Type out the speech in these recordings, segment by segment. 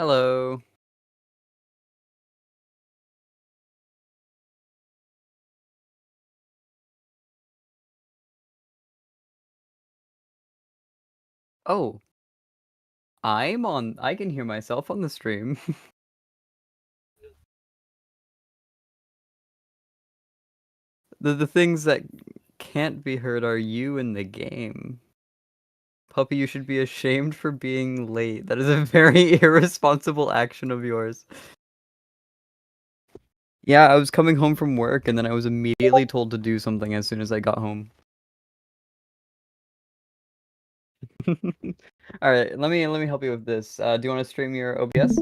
Hello. Oh, I can hear myself on the stream. The things that can't be heard are you in the game. Puppy, you should be ashamed for being late. That is a very irresponsible action of yours. Yeah, I was coming home from work and then I was immediately told to do something as soon as I got home. All right, let me help you with this. Do you want to stream your OBS?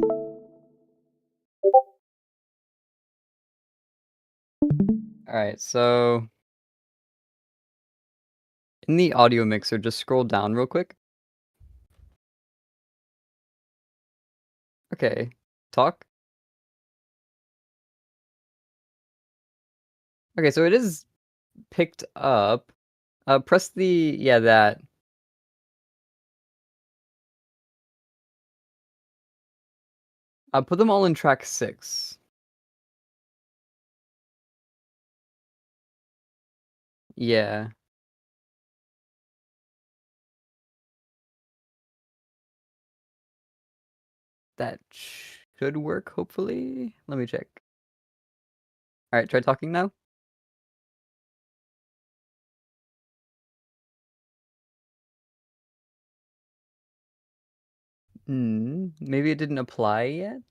All right, so in the audio mixer, just scroll down real quick. Okay, talk. Okay, so it is picked up. Press the, yeah, that. Put them all in track 6. Yeah, that should work, hopefully. Let me check. All right, try talking now. Maybe it didn't apply yet?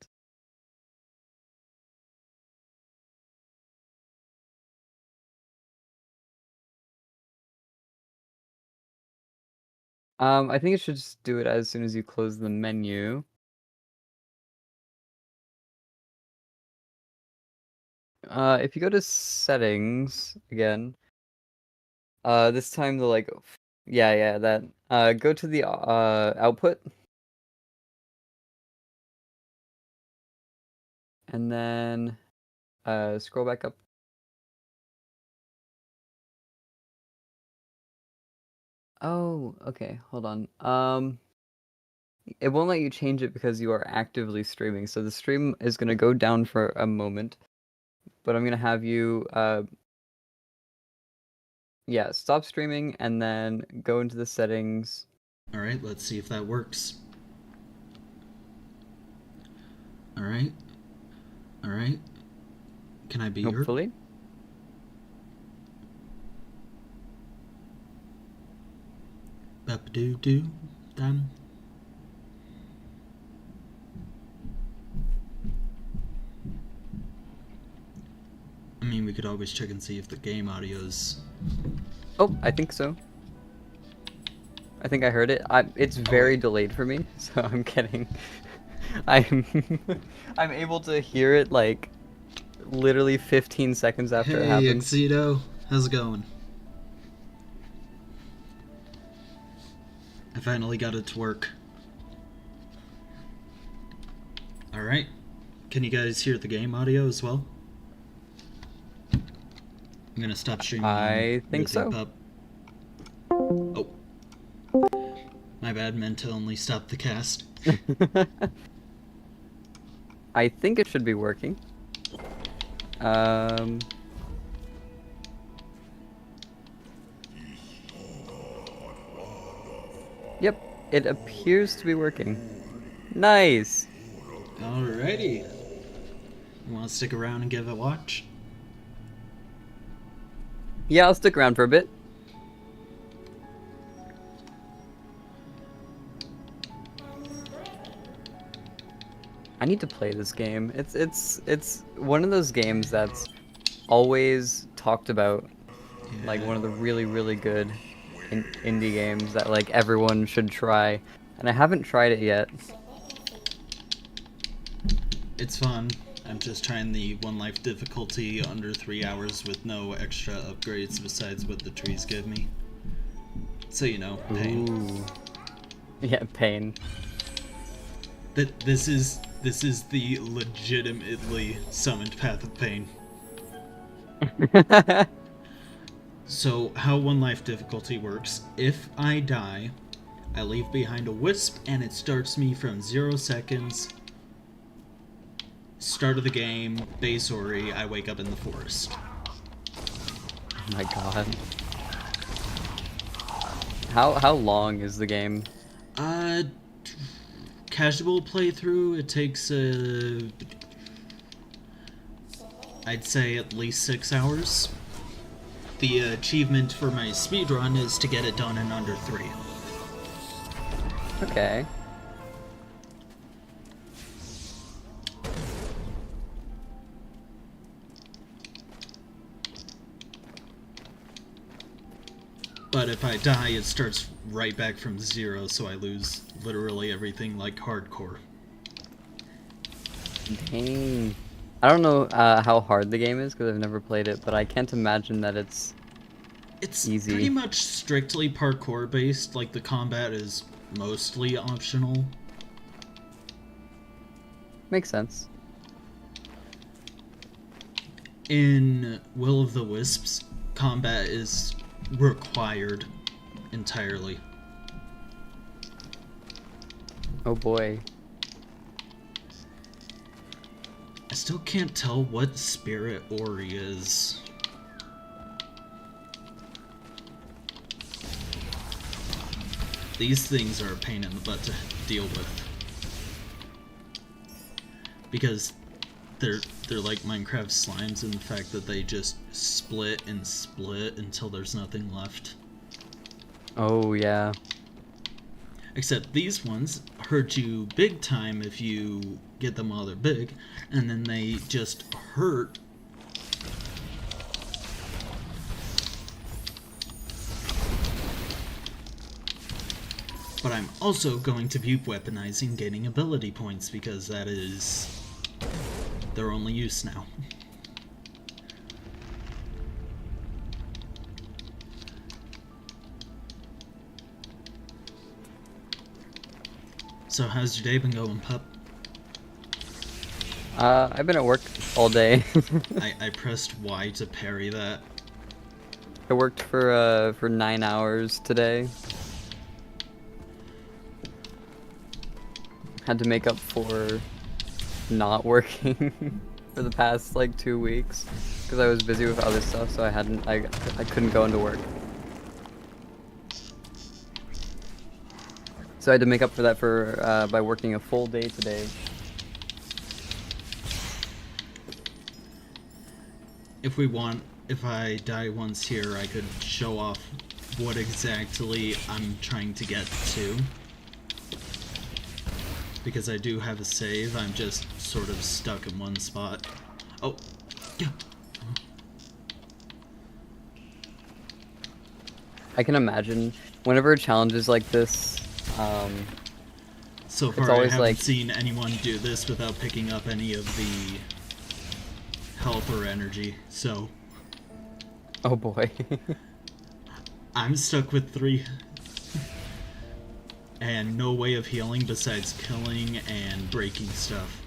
I think it should just do it as soon as you close the menu. If you go to settings again, this time the like, yeah, that. Go to the output, and then scroll back up. Oh, okay, hold on. It won't let you change it because you are actively streaming. So the stream is gonna go down for a moment, but I'm gonna have you, yeah, stop streaming and then go into the settings. All right, let's see if that works. All right. All right. Can I be heard? Hopefully. Bap-doo-doo. Done. I mean, we could always check and see if the game audio's... Oh, I think so. I think I heard it. It's very delayed for me, so I'm kidding. I'm I'm able to hear it like literally 15 seconds after it Hey, happens. Exito. How's it going? I finally got it to work. All right. Can you guys hear the game audio as well? I'm gonna stop streaming. I think so. Pup. Oh. My bad, meant to only stop the cast. I think it should be working. Yep, it appears to be working. Nice! Alrighty. You wanna stick around and give it a watch? Yeah, I'll stick around for a bit. I need to play this game. It's one of those games that's always talked about, Yeah. like one of the really good indie games that like everyone should try, and I haven't tried it yet. It's fun. I'm just trying the one life difficulty under 3 hours with no extra upgrades besides what the trees give me. So you know, pain. Ooh. Yeah, pain. This is the legitimately summoned path of pain. So how one life difficulty works, if I die, I leave behind a wisp and it starts me from 0 seconds start of the game, base Ori, I wake up in the forest. Oh my god. How long is the game? Uh, Casual playthrough, it takes, I'd say at least 6 hours. The achievement for my speedrun is to get it done in under 3. Okay. But if I die, it starts right back from 0, so I lose literally everything like hardcore. Dang. I don't know how hard the game is because I've never played it, but I can't imagine that it's easy. Pretty much strictly parkour based, like the combat is mostly optional. Makes sense. In Will of the Wisps, combat is required entirely. Oh boy. I still can't tell what spirit Ori is. These things are a pain in the butt to deal with. Because they're like Minecraft slimes in the fact that they just split and split until there's nothing left. Oh yeah. Except these ones hurt you big time if you get them while they're big, and then they just hurt. But I'm also going to be weaponizing gaining ability points because that is their only use now. So how's your day been going, pup? I've been at work all day. I pressed Y to parry that. I worked for 9 hours today. Had to make up for not working for the past like 2 weeks because I was busy with other stuff, so I couldn't go into work. So I had to make up for that by working a full day today. If I die once here, I could show off what exactly I'm trying to get to. Because I do have a save, I'm just sort of stuck in one spot. Oh, yeah. I can imagine whenever challenges like this, so far I haven't seen anyone do this without picking up any of the health or energy, so... Oh boy. I'm stuck with 3. And no way of healing besides killing and breaking stuff.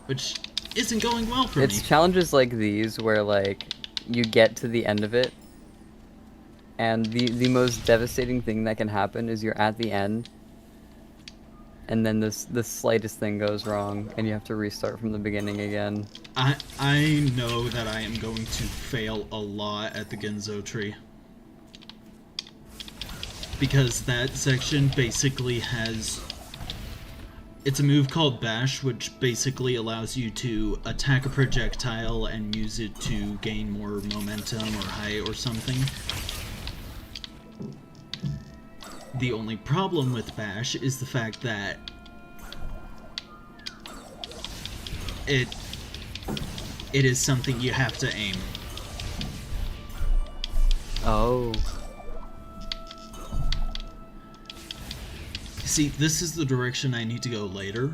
Which isn't going well for me. It's challenges like these where like you get to the end of it and the most devastating thing that can happen is you're at the end and then the slightest thing goes wrong and you have to restart from the beginning again. I know that I am going to fail a lot at the Genzo tree. Because that section basically has... It's a move called Bash, which basically allows you to attack a projectile and use it to gain more momentum or height or something. The only problem with Bash is the fact that it is something you have to aim. Oh. See, this is the direction I need to go later,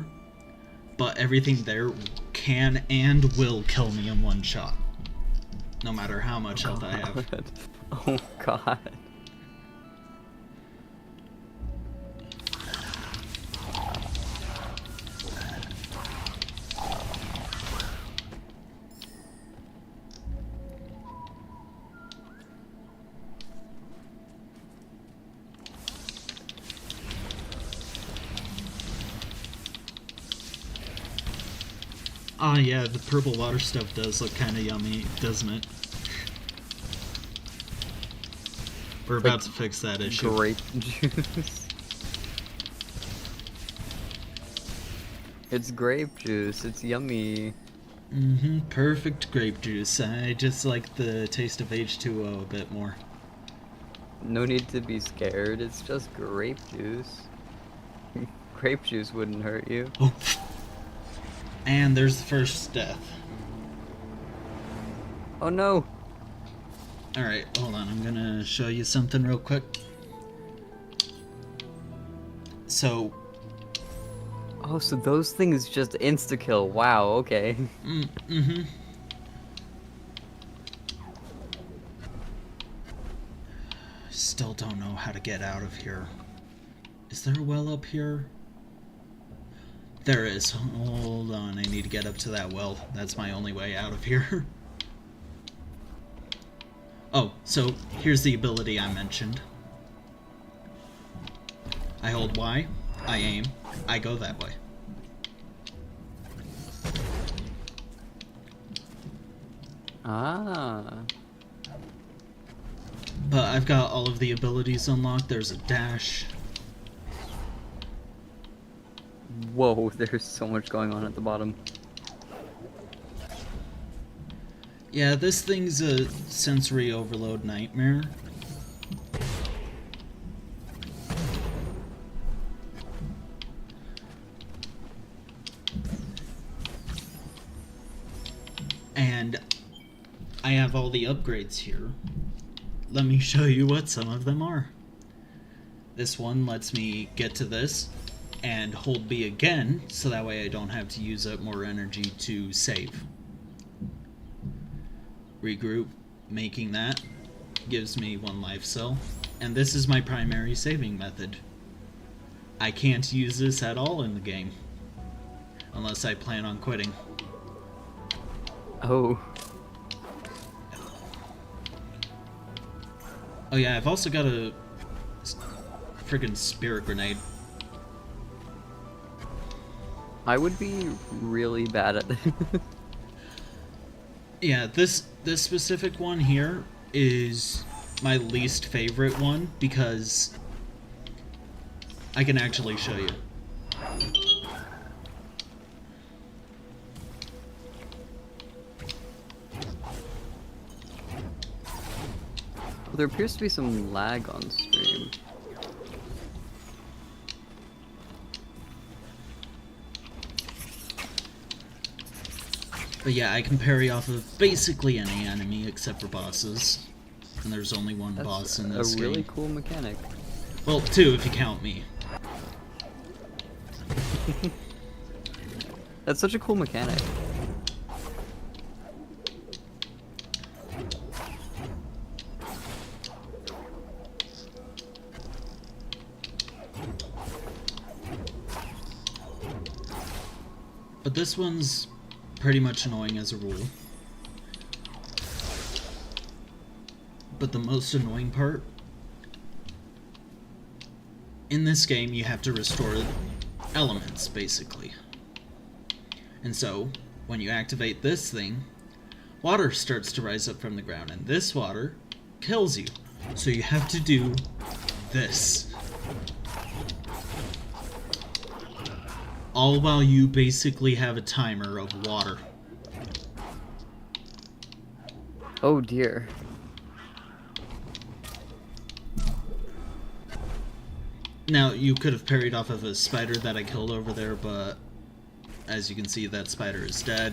but everything there can and will kill me in one shot. No matter how much health I have. Oh god. Ah, yeah, the purple water stuff does look kind of yummy, doesn't it? We're about to fix that issue. Grape juice. It's grape juice. It's yummy. Perfect grape juice. I just like the taste of H2O a bit more. No need to be scared. It's just grape juice. Grape juice wouldn't hurt you. Oh. And there's the first death. Oh no! Alright, hold on. I'm gonna show you something real quick. So... Oh, so those things just insta-kill. Wow, okay. Still don't know how to get out of here. Is there a well up here? There is. Hold on, I need to get up to that well. That's my only way out of here. Oh, so here's the ability I mentioned. I hold Y, I aim, I go that way. Ah. But I've got all of the abilities unlocked. There's a dash. Whoa, there's so much going on at the bottom. Yeah, this thing's a sensory overload nightmare. And I have all the upgrades here. Let me show you what some of them are. This one lets me get to this and hold B again, so that way I don't have to use up more energy to save. Regroup, making that gives me 1 life cell, and this is my primary saving method. I can't use this at all in the game, unless I plan on quitting. Oh. Oh yeah, I've also got a friggin' spirit grenade. I would be really bad at this. Yeah, this specific one here is my least favorite one because I can actually show you. Well, there appears to be some lag on stream. But yeah, I can parry off of basically any enemy except for bosses. And there's only one boss in this game. A really game. cool mechanic. Well, 2 if you count me. That's such a cool mechanic. But this one's pretty much annoying as a rule. But the most annoying part, in this game you have to restore elements, basically. And so, when you activate this thing, water starts to rise up from the ground, and this water kills you. So you have to do this. All while you basically have a timer of water. Oh dear. Now, you could have parried off of a spider that I killed over there, but as you can see, that spider is dead.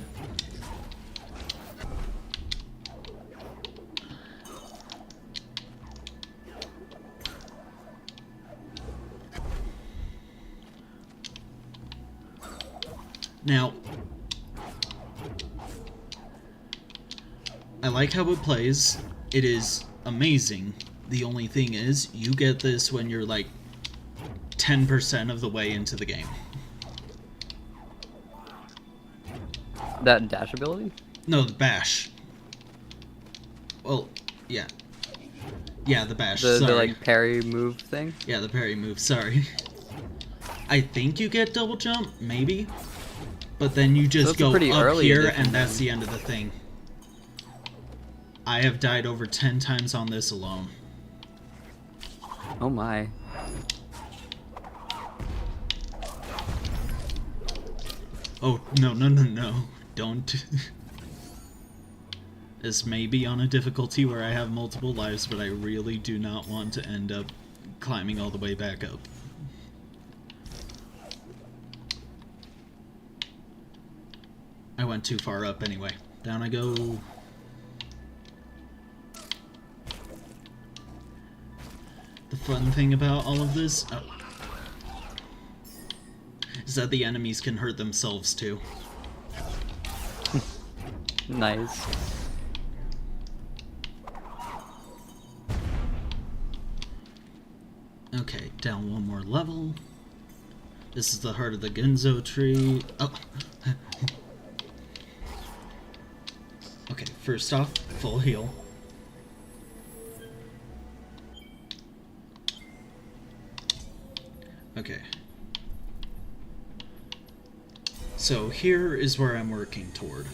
Now, I like how it plays. It is amazing. The only thing is, you get this when you're like 10% of the way into the game. That dash ability? No, the bash. Well, yeah. Yeah, the bash, The sorry. like parry move thing? Yeah, the parry move, sorry. I think you get double jump, maybe? But then you So just it's a go pretty up early here, edition, and that's then. the end of the thing. I have died over 10 times on this alone. Oh my. Oh, no. Don't. This may be on a difficulty where I have multiple lives, but I really do not want to end up climbing all the way back up. I went too far up anyway. Down I go. The fun thing about all of this is that the enemies can hurt themselves too. Nice. Okay, down one more level. This is the heart of the Ginzo tree. Oh. Okay, first off, full heal. Okay. So here is where I'm working toward.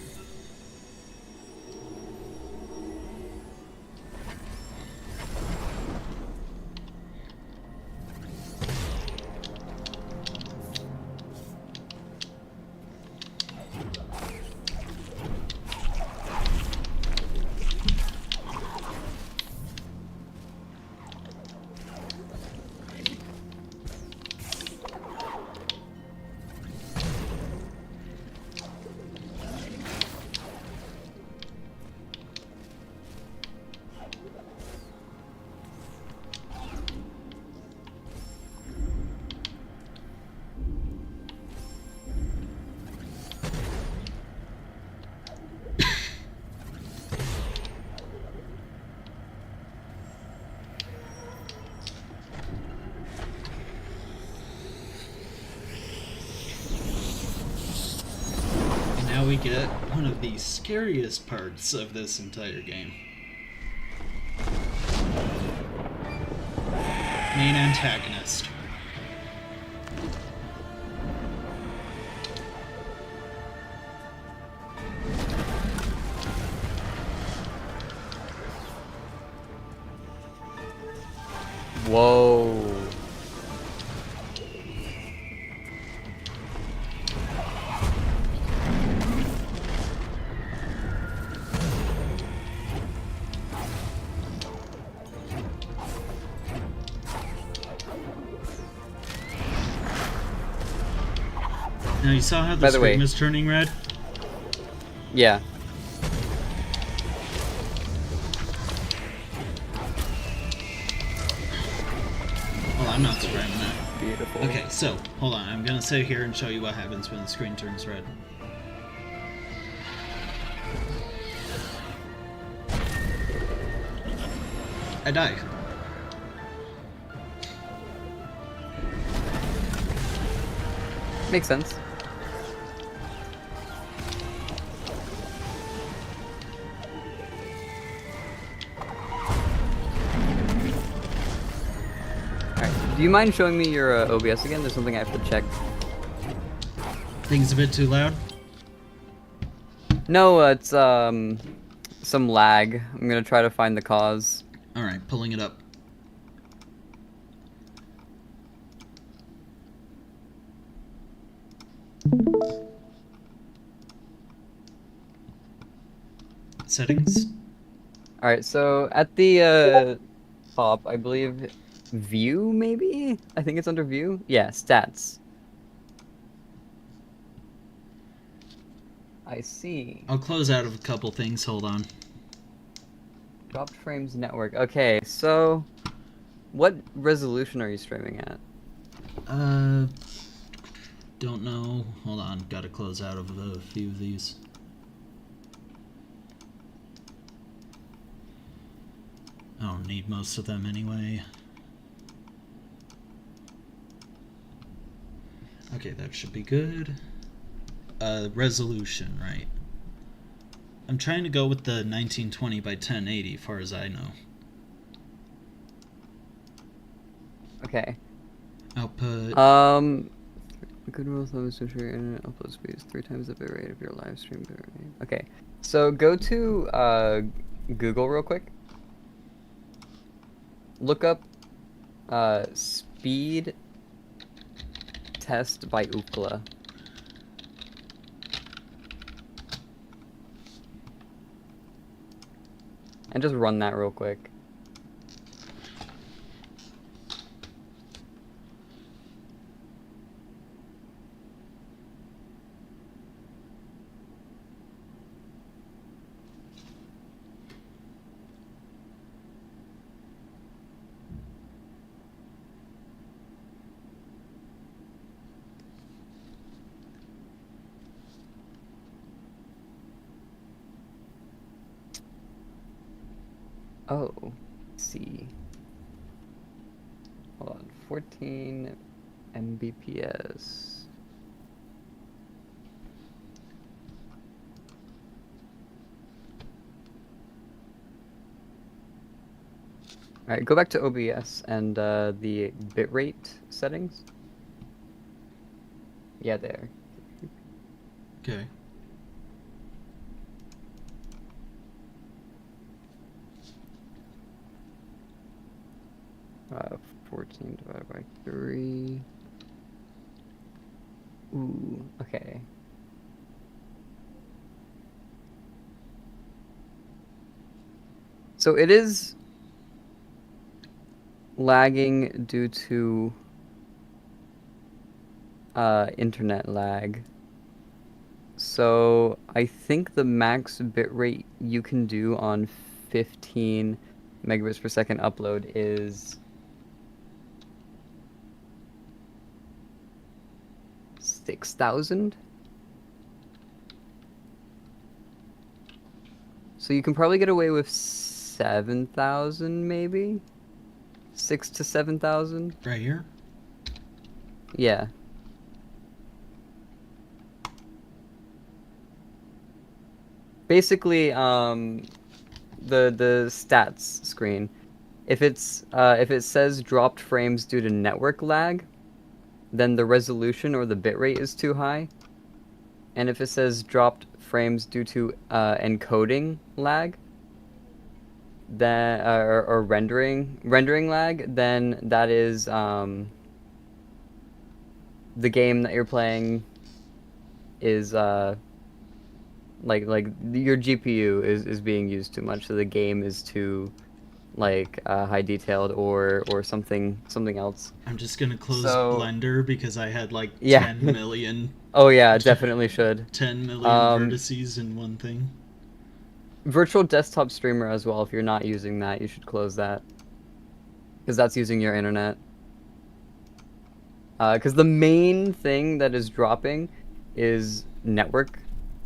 Now we get one of the scariest parts of this entire game. Main antagonist. Whoa. Now you saw how the By the screen way, is turning red? yeah. Well, I'm not spamming that. Beautiful. Okay, so, hold on. I'm gonna sit here and show you what happens when the screen turns red. I die. Makes sense. Alright, do you mind showing me your OBS again? There's something I have to check. Things a bit too loud? No, it's some lag. I'm gonna try to find the cause. Alright, pulling it up. Settings? Alright, so at the top, I believe view maybe? I think it's under view. Yeah, stats. I see. I'll close out of a couple things, hold on. Dropped frames network. Okay, so what resolution are you streaming at? Don't know. Hold on, gotta close out of a few of these. I don't need most of them anyway. Okay, that should be good. Resolution, right. I'm trying to go with the 1920 by 1080, far as I know. Okay. Output. A good rule of thumb is to ensure your internet upload speed is 3 times the bitrate of your live stream bitrate. Okay, so go to Google real quick. Look up speed test by Ookla. And just run that real quick. Oh, let's see. Hold on, 14 Mbps. All right, go back to OBS and the bitrate settings. Yeah, there. Okay. Uh, 14 divided by 3. Ooh, okay. So it is lagging due to internet lag. So I think the max bitrate you can do on 15 megabits per second upload is 6,000. So you can probably get away with 7,000 maybe? 6 to 7,000? Right here? Yeah. Basically, the stats screen, if it says dropped frames due to network lag, then the resolution or the bitrate is too high. And if it says dropped frames due to encoding lag, then or rendering lag, then that is the game that you're playing is like your GPU is being used too much, so the game is too like high detailed or something else. I'm just gonna close So- Blender because I had like Yeah. 10 million Oh yeah, definitely should. 10 million vertices in one thing. Virtual desktop streamer as well. If you're not using that, you should close that because that's using your internet. Because the main thing that is dropping is network,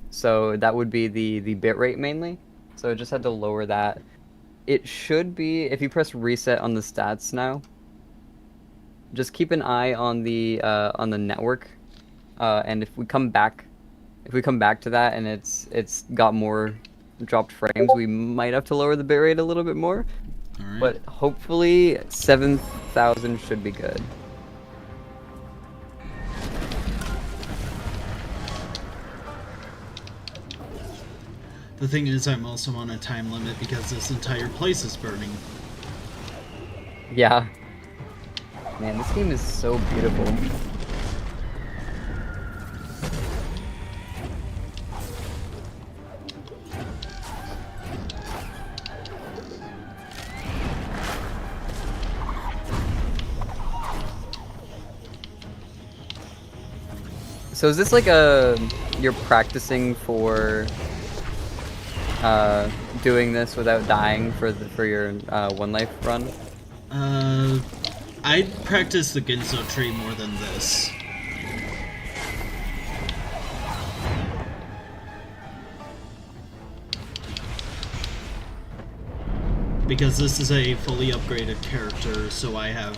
so that would be the bitrate mainly. So I just had to lower that. It should be, if you press reset on the stats now, just keep an eye on the network, and if we come back to that and it's got more dropped frames, we might have to lower the bitrate a little bit more. All right. But hopefully 7,000 should be good. The thing is, I'm also on a time limit because this entire place is burning. Yeah. Man, this game is so beautiful. So is this like you're practicing for doing this without dying for your one life run? I'd practice the Ginso tree more than this. Because this is a fully upgraded character, so I have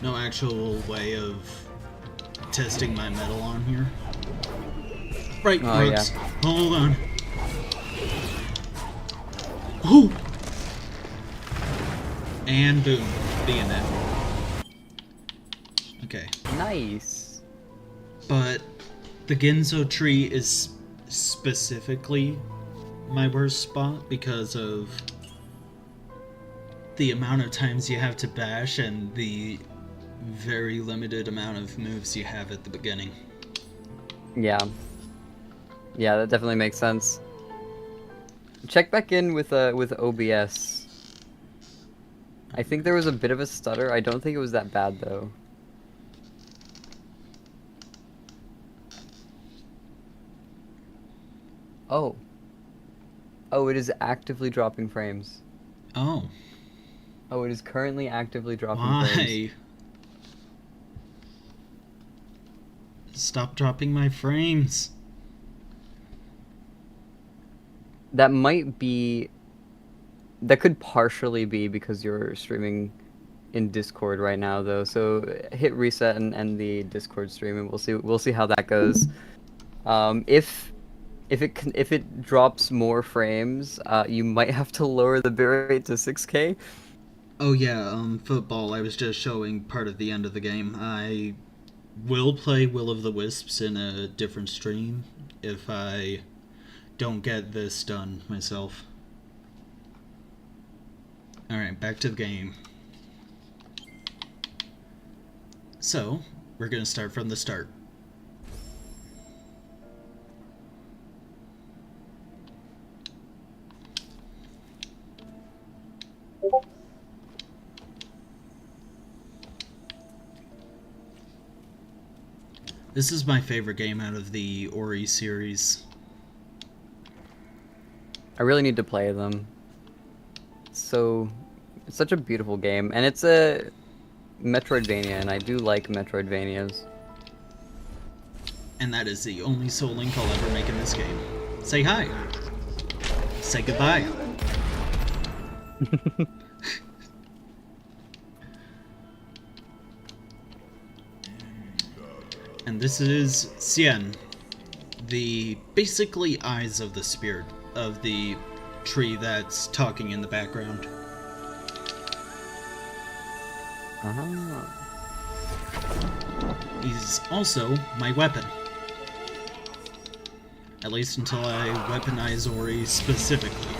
no actual way of testing my metal on here. Right, Oh, Brooks. Yeah. Hold on. Oh! And boom, be in it. Okay. Nice. But the Ginzo tree is specifically my worst spot because of the amount of times you have to bash and the very limited amount of moves you have at the beginning. Yeah. Yeah, that definitely makes sense. Check back in with OBS. I think there was a bit of a stutter. I don't think it was that bad though. Oh. Oh, it is actively dropping frames. Oh. Oh, it is currently actively dropping frames. Why? Stop dropping my frames. That might be... That could partially be because you're streaming in Discord right now, though. So hit reset and end the Discord stream, and we'll see how that goes. If it drops more frames, you might have to lower the bitrate to 6K. Oh yeah, football, I was just showing part of the end of the game. I will play Will of the Wisps in a different stream if I don't get this done myself. Alright, back to the game. So, we're gonna start from the start. This is my favorite game out of the Ori series. I really need to play them. So, it's such a beautiful game, and it's a Metroidvania, and I do like Metroidvanias. And that is the only Soul Link I'll ever make in this game. Say hi. Say goodbye. And this is Cien, the basically eyes of the spirit of the tree that's talking in the background. He's also my weapon. At least until I weaponize Ori specifically.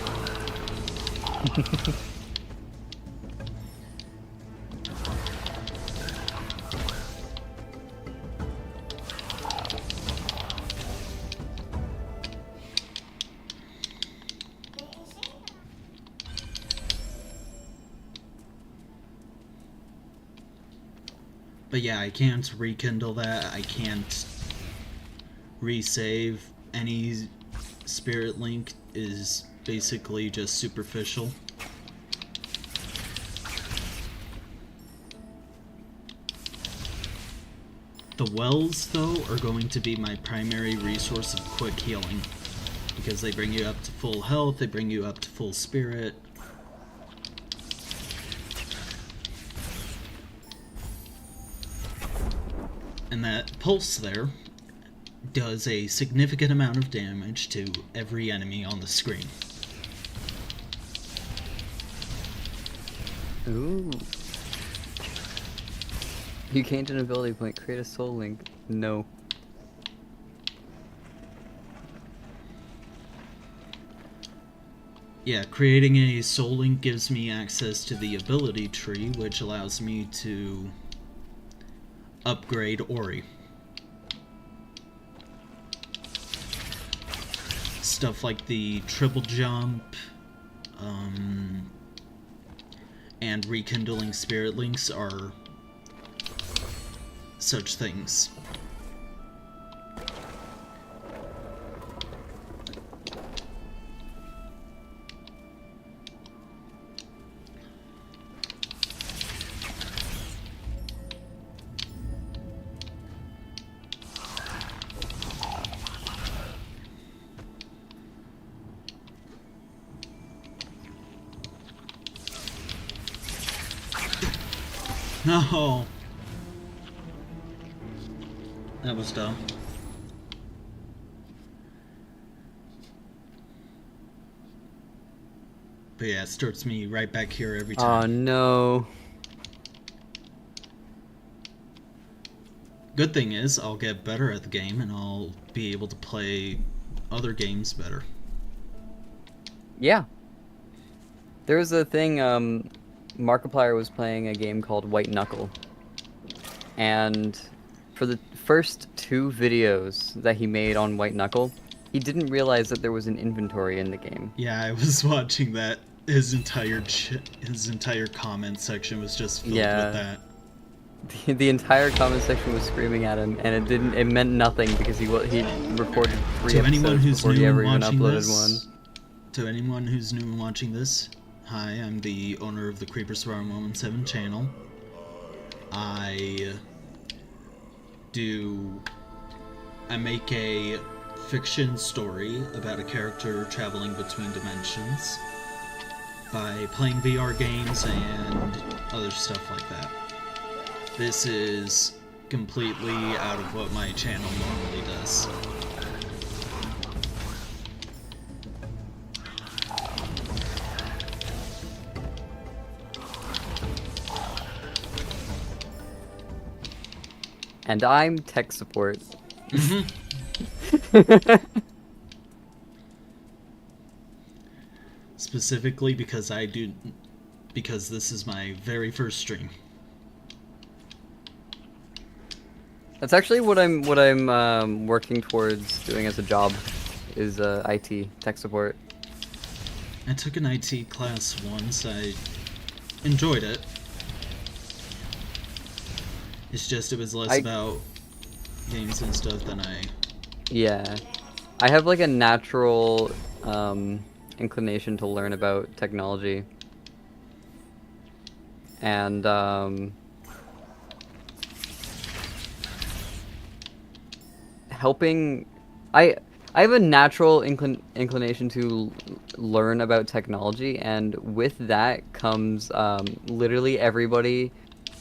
But yeah, I can't rekindle that. I can't resave. Any spirit link is basically just superficial. The wells, though, are going to be my primary resource of quick healing. Because they bring you up to full health, they bring you up to full spirit. And that pulse there does a significant amount of damage to every enemy on the screen. Ooh. You gained an ability point. Create a soul link. No. Yeah, creating a soul link gives me access to the ability tree, which allows me to upgrade Ori. Stuff like the triple jump, and rekindling spirit links are such things. No! That was dumb. But yeah, it starts me right back here every Oh time. no. Good thing is, I'll get better at the game and I'll be able to play other games better. Yeah. There was a thing, Markiplier was playing a game called White Knuckle. And for the first 2 videos that he made on White Knuckle, he didn't realize that there was an inventory in the game. Yeah, I was watching that. His entire comment section was just filled with Yeah. that. The entire comment section was screaming at him, and it meant nothing because he recorded 3 To anyone episodes who's before he new ever and even watching uploaded one. this, hi, I'm the owner of the Creeper Spartan 117 channel. I make a fiction story about a character traveling between dimensions by playing VR games and other stuff like that. This is completely out of what my channel normally does. And I'm tech support. Specifically because this is my very first stream. That's actually what I'm working towards doing as a job, is IT tech support. I took an IT class once. I enjoyed it. It's just it was less about games and stuff than Yeah, I have like a natural inclination to learn about technology, and helping. I have a natural inclination to learn about technology, and with that comes literally everybody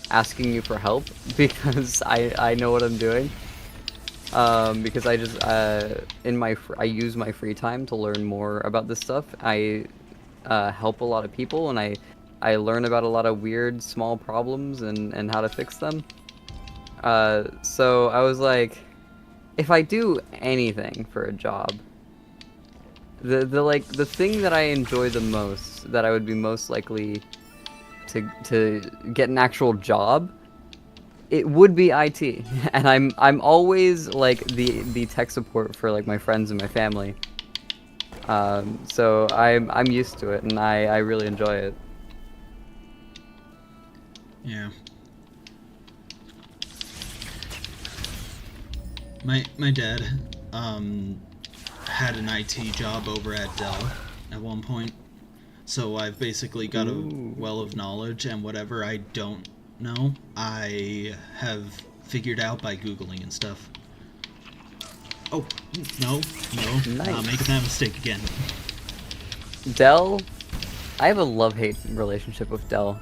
asking you for help because I know what I'm doing. Because I just I use my free time to learn more about this stuff. I help a lot of people, and I learn about a lot of weird small problems and how to fix them. So I was like, if I do anything for a job, the thing that I enjoy the most, that I would be most likely to get an actual job, it would be IT. And I'm always like the tech support for like my friends and my family. So I'm used to it, and I really enjoy it. yeah. My dad had an IT job over at Dell at one point, so I've basically got a well of knowledge, and whatever I don't know, I have figured out by Googling and stuff. Oh, no, Nice. not making that mistake again. Dell, I have a love-hate relationship with Dell.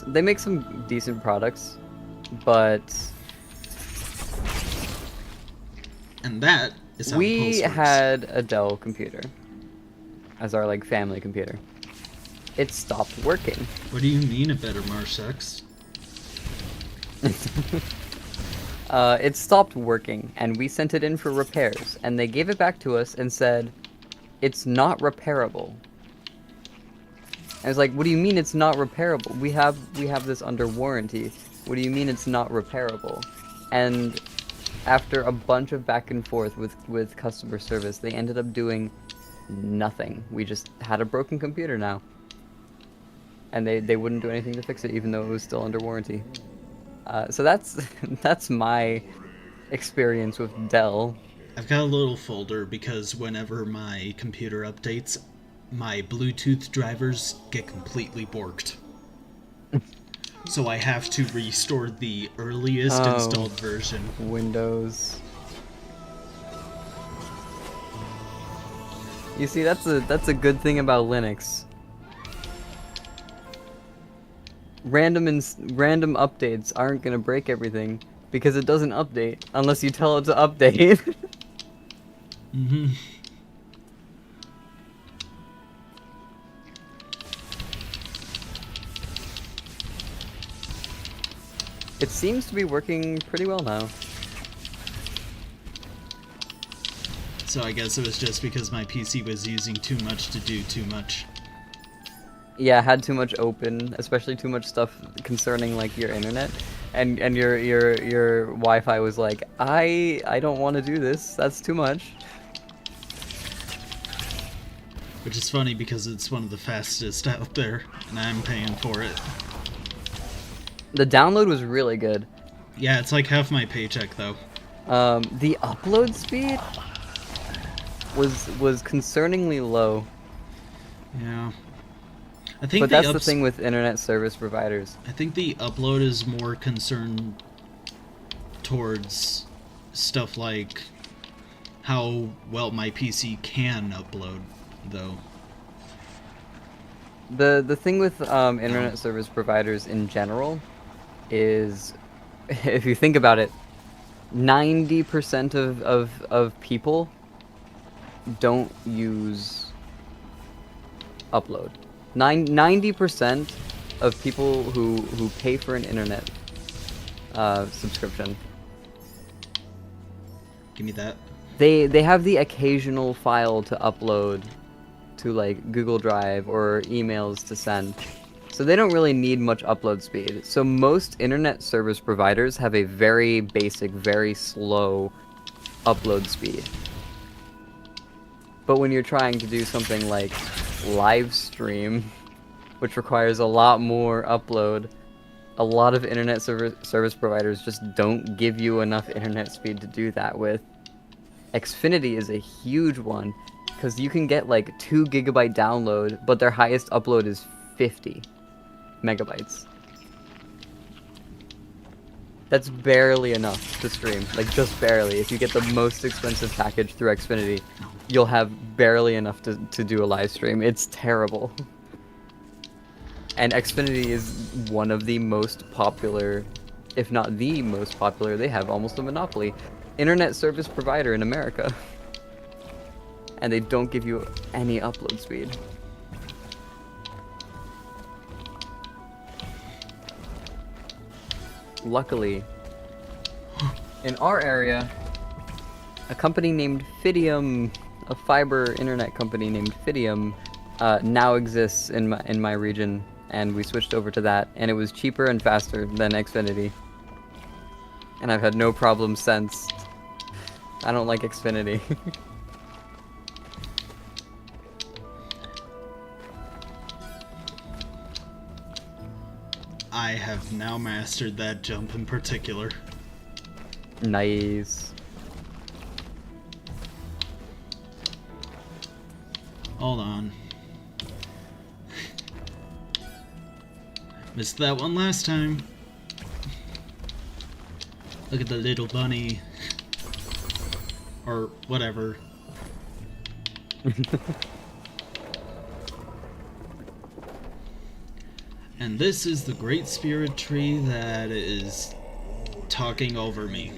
They make some decent products, but And that is how we Pulse works. had a Dell computer as our like family computer. It stopped working. What do you mean a better Marsex? It stopped working, and we sent it in for repairs, and they gave it back to us and said, it's not repairable. I was like, what do you mean it's not repairable? We have this under warranty. What do you mean it's not repairable? And after a bunch of back and forth with customer service, they ended up doing nothing. We just had a broken computer now. And they wouldn't do anything to fix it, even though it was still under warranty. So that's my experience with Dell. I've got a little folder because whenever my computer updates, my Bluetooth drivers get completely borked. So I have to restore the earliest installed version. Windows. You see, that's a good thing about Linux. Random updates aren't gonna break everything because it doesn't update unless you tell it to update. It seems to be working pretty well now. So I guess it was just because my PC was using too much to do too much. Yeah, had too much open, especially too much stuff concerning like your internet, and your Wi-Fi was like, I don't want to do this. That's too much. Which is funny because it's one of the fastest out there, and I'm paying for it. The download was really good. Yeah, it's like half my paycheck though. The upload speed was concerningly low. Yeah. I think But that's the thing with internet service providers. I think the upload is more concerned towards stuff like how well my PC can upload, though. The thing with internet service providers in general is, if you think about it, 90% of people don't use upload. 90% of people who pay for an internet subscription, Give me that. they have the occasional file to upload to like Google Drive or emails to send. So they don't really need much upload speed. So most internet service providers have a very basic, very slow upload speed. But when you're trying to do something like live stream, which requires a lot more upload, a lot of internet service providers just don't give you enough internet speed to do that with. Xfinity is a huge one, because you can get like 2 GB download, but their highest upload is 50 megabytes. That's barely enough to stream, like just barely. If you get the most expensive package through Xfinity, you'll have barely enough to do a live stream. It's terrible. And Xfinity is one of the most popular, if not the most popular, they have almost a monopoly, internet service provider in America. And they don't give you any upload speed. Luckily, in our area, a company named Fidium, a fiber internet company named Fidium, now exists in my region, and we switched over to that, and it was cheaper and faster than Xfinity. And I've had no problems since. I don't like Xfinity. I have now mastered that jump in particular. Nice. Hold on. Missed that one last time. Look at the little bunny. Or whatever. And this is the Great Spirit Tree that is talking over me.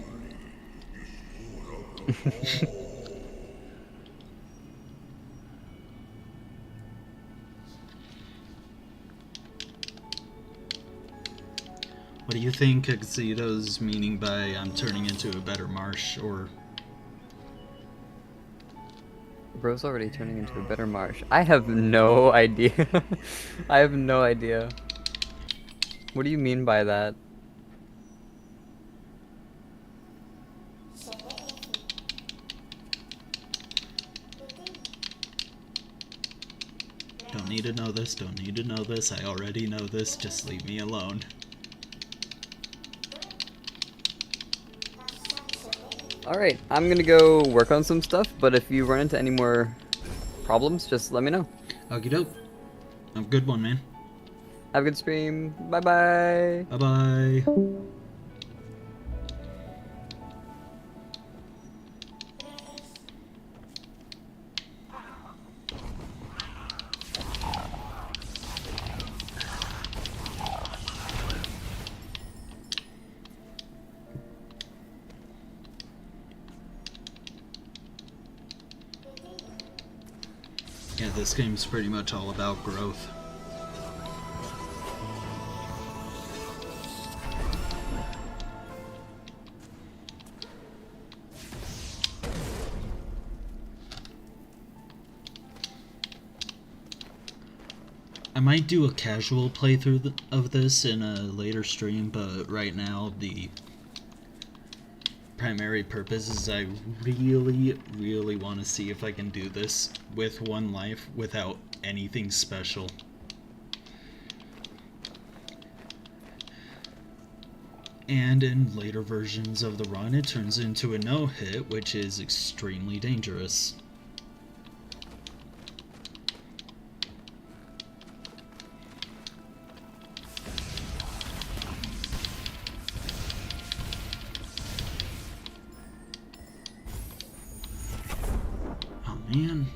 What do you think Exito's meaning by I'm turning into a better marsh, or... Bro's already turning into a better marsh. I have no idea. I have no idea. What do you mean by that? Don't need to know this, don't need to know this, I already know this, just leave me alone. Alright, I'm gonna go work on some stuff, but if you run into any more problems, just let me know. Okie doke. Have a good one, man. Have a good stream. Bye bye. Bye bye. Yeah, this game's pretty much all about growth. I might do a casual playthrough of this in a later stream, but right now the primary purpose is I really want to see if I can do this with one life without anything special. And in later versions of the run, it turns into a no-hit, which is extremely dangerous. Oh man.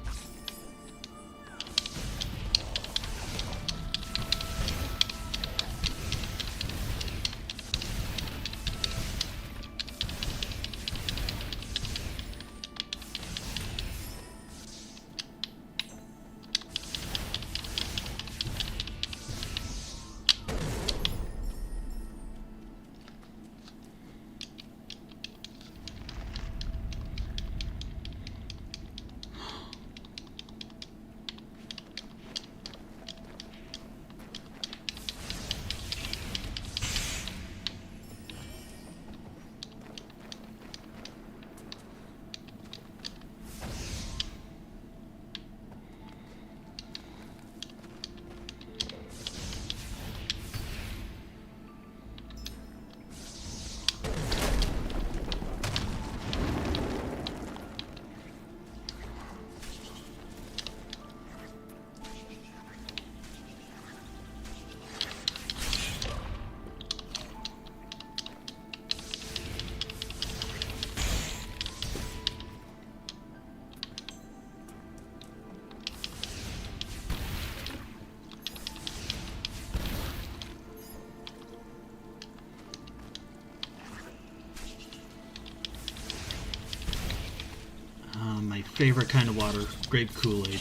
My favorite kind of water, grape Kool-Aid.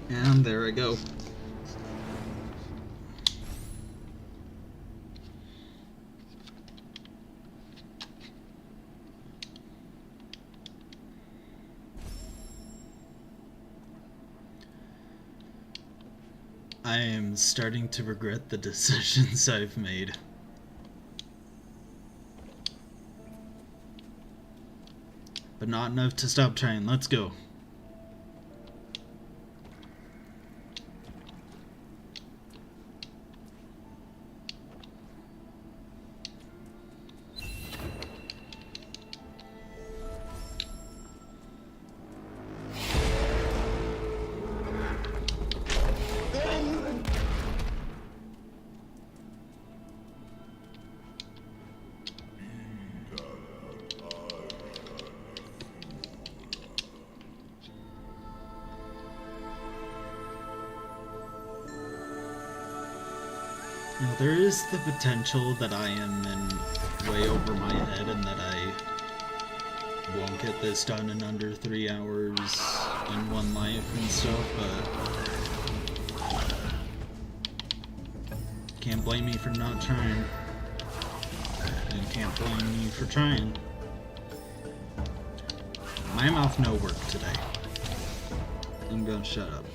And there I go. I am starting to regret the decisions I've made. But not enough to stop trying. Let's go. Now, there is the potential that I am in way over my head and that I won't get this done in under 3 hours in one life and stuff, but can't blame me for not trying. And can't blame me for trying. My mouth no work today. I'm gonna shut up.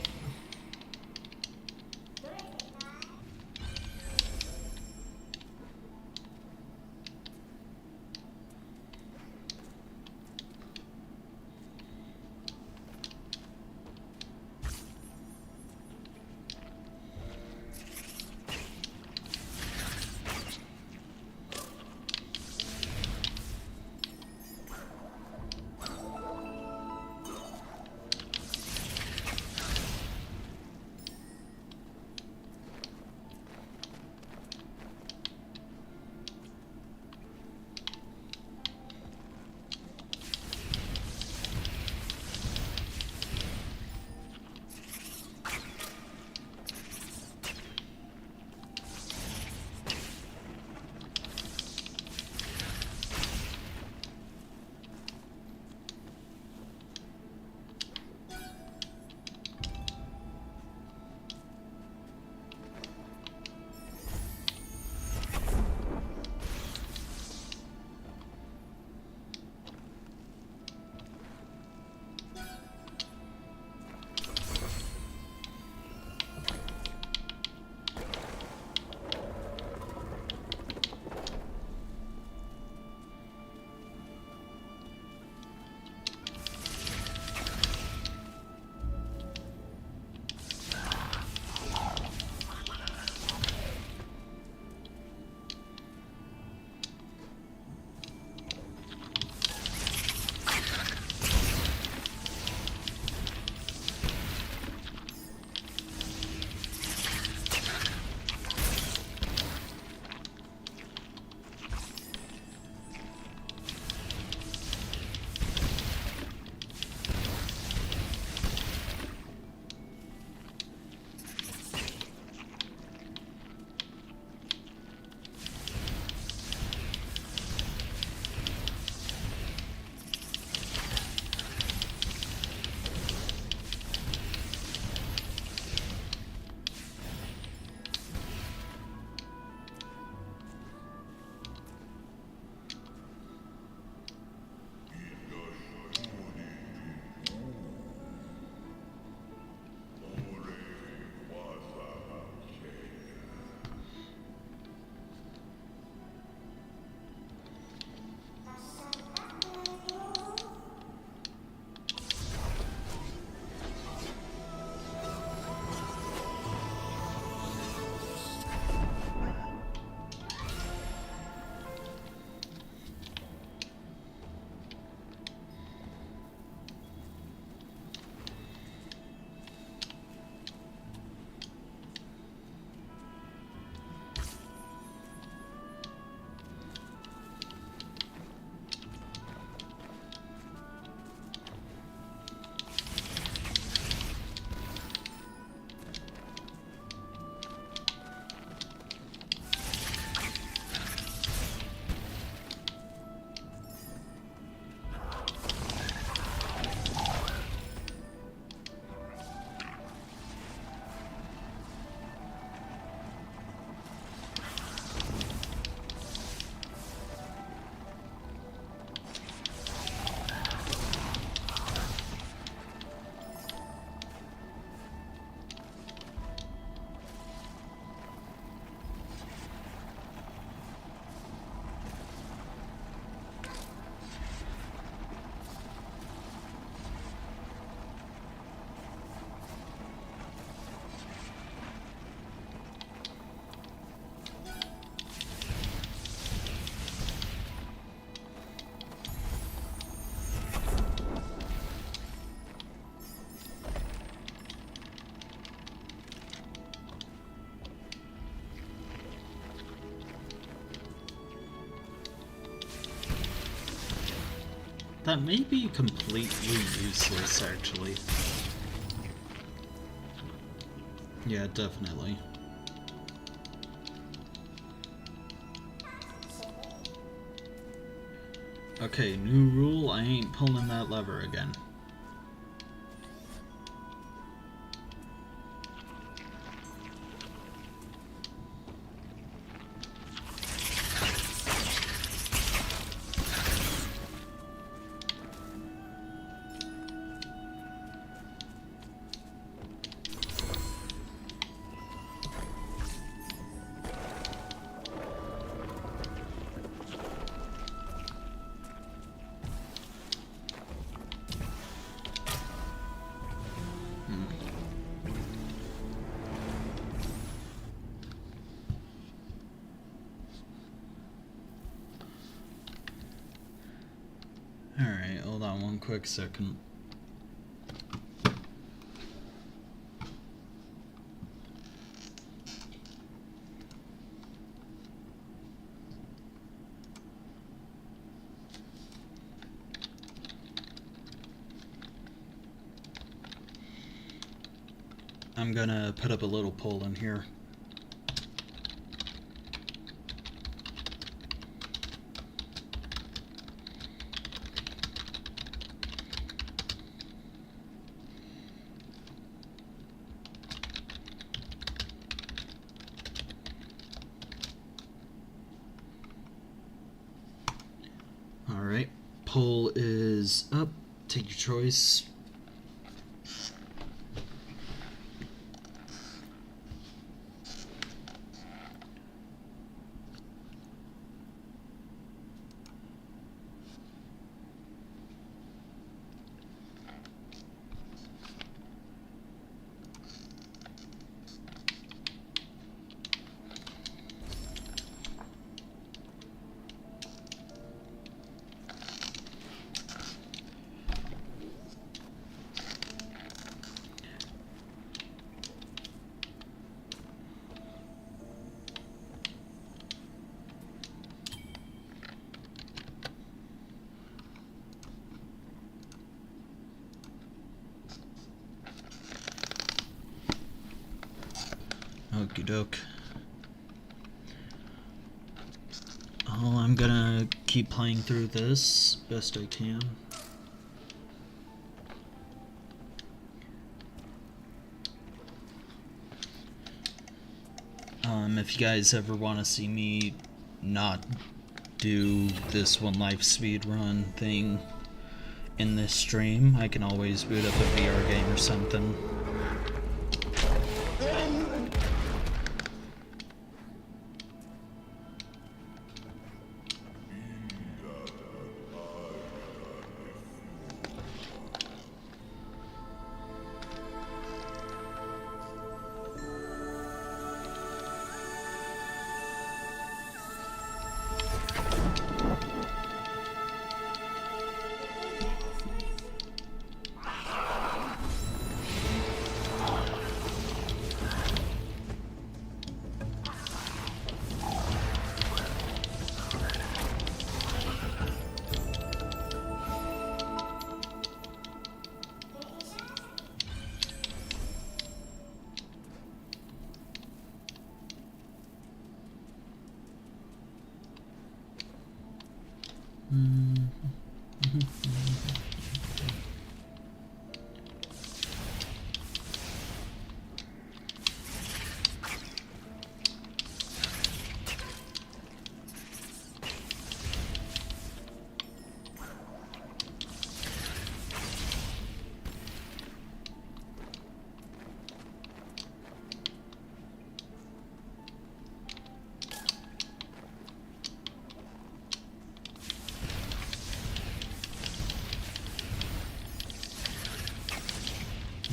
That may be completely useless, actually. Yeah, definitely. Okay, new rule, I ain't pulling that lever again. Alright, hold on one quick second. I'm gonna put up a little poll in here. Alright, poll is up. Take your choice. Okie doke. Oh, I'm gonna keep playing through this best I can. If you guys ever want to see me not do this one life speed run thing in this stream, I can always boot up a VR game or something.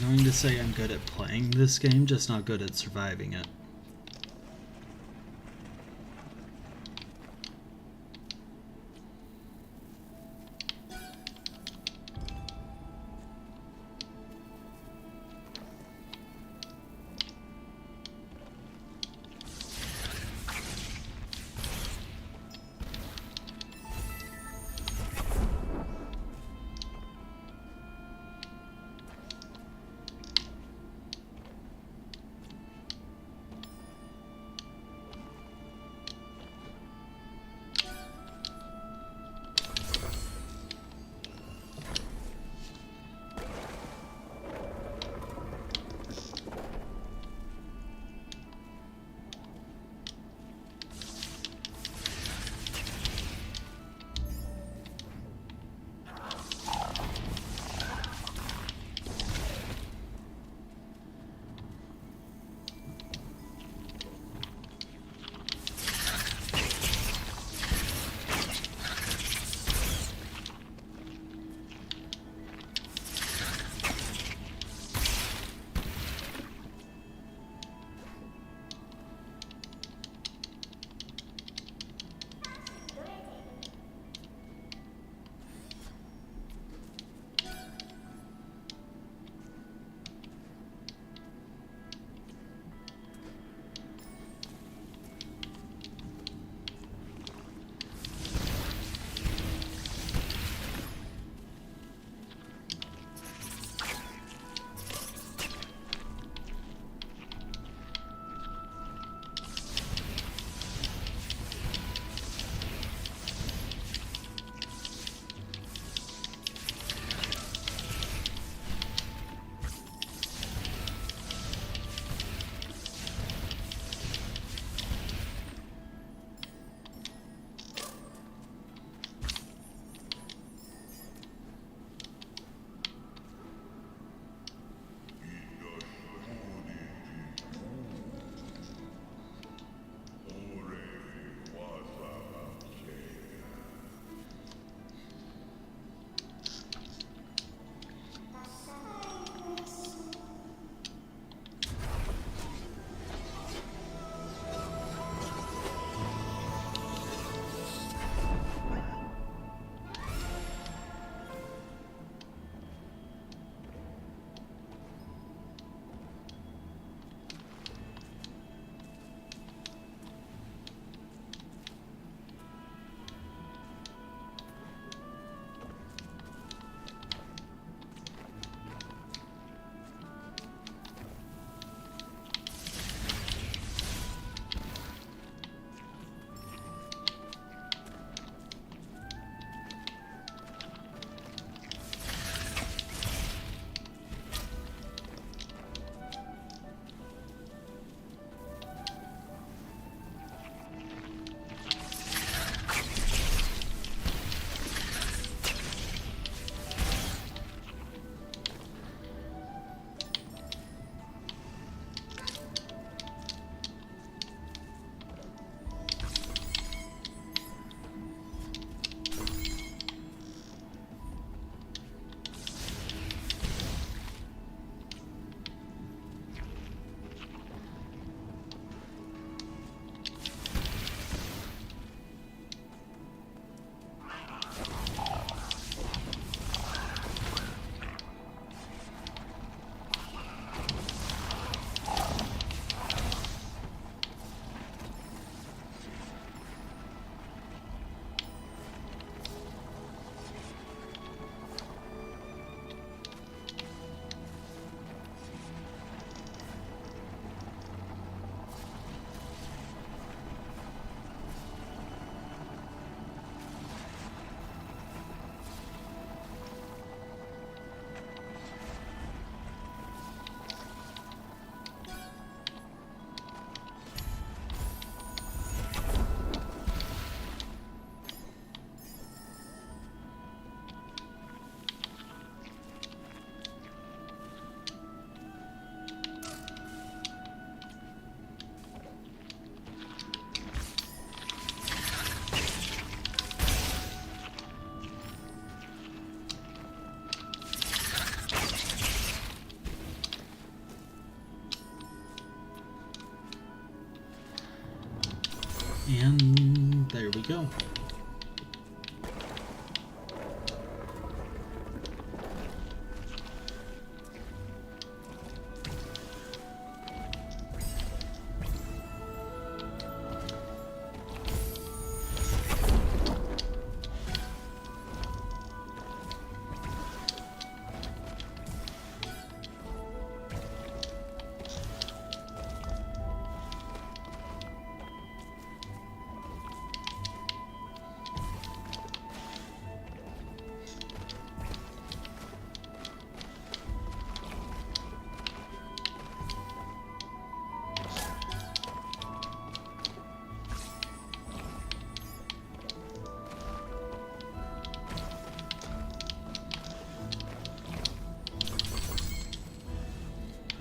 I'm going to say I'm good at playing this game, just not good at surviving it. And there we go.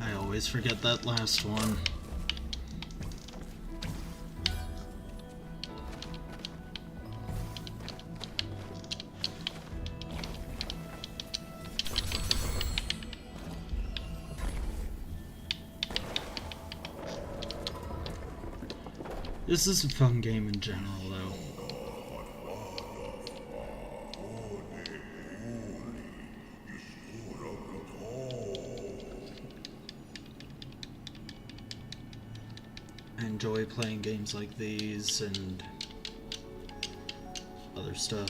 I always forget that last one. This is a fun game in general, though. I enjoy playing games like these and other stuff.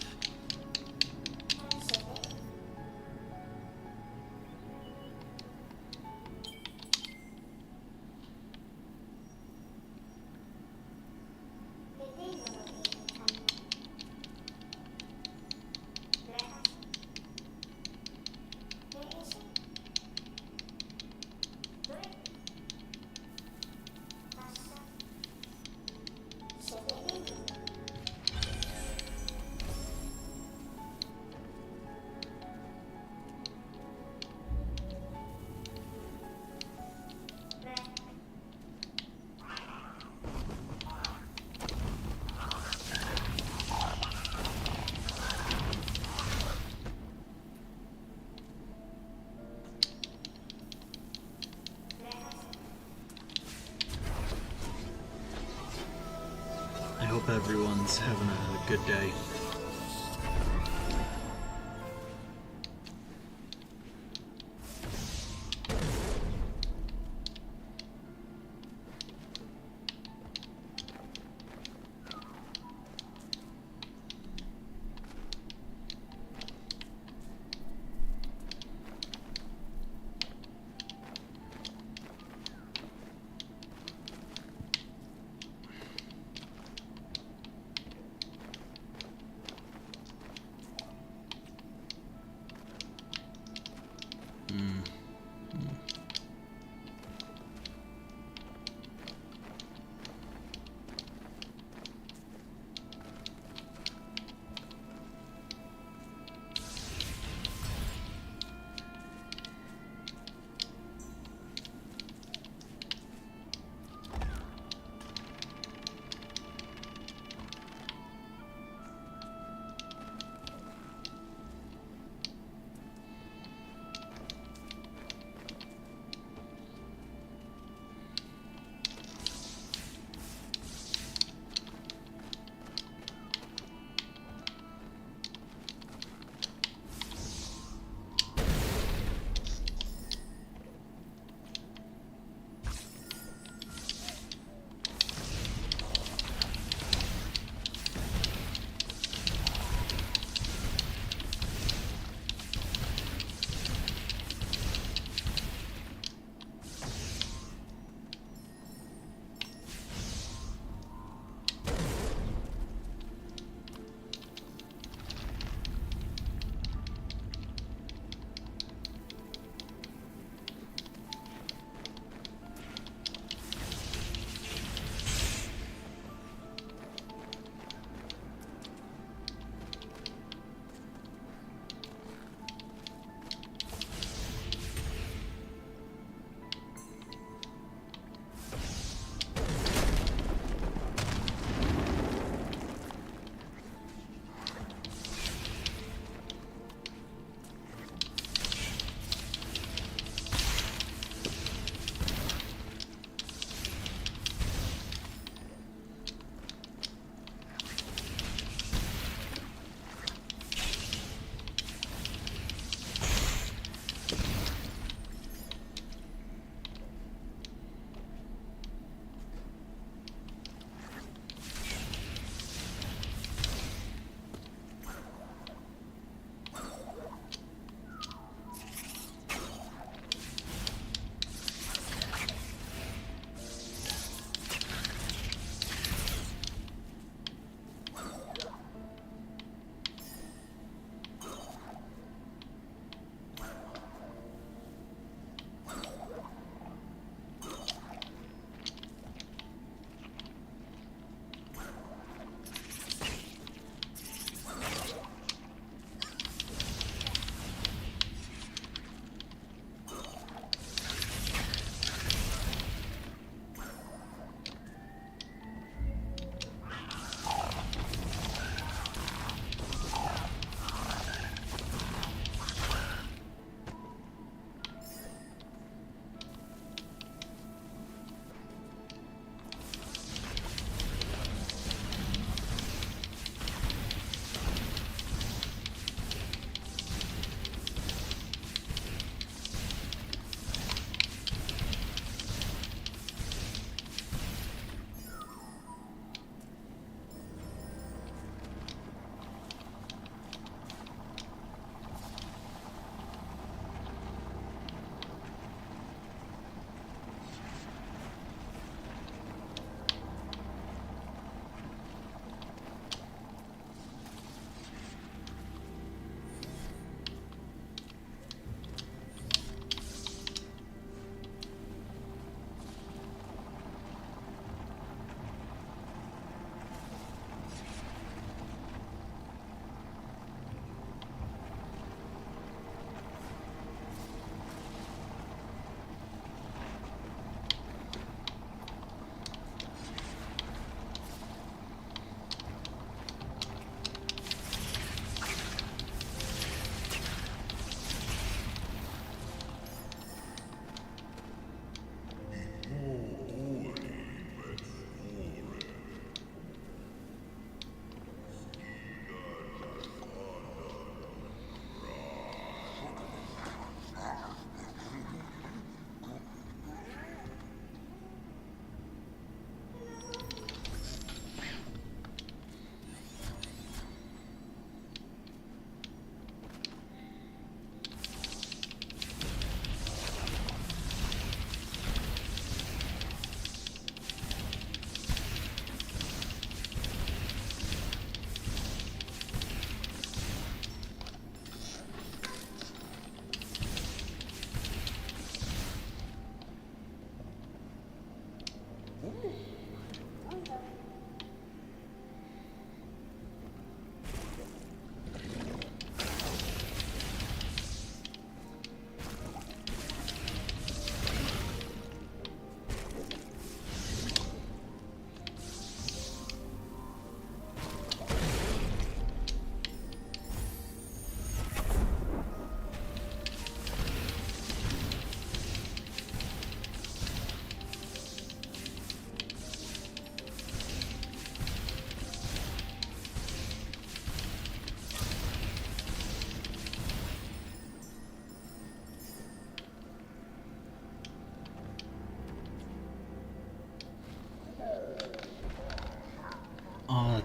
I hope everyone's having a good day.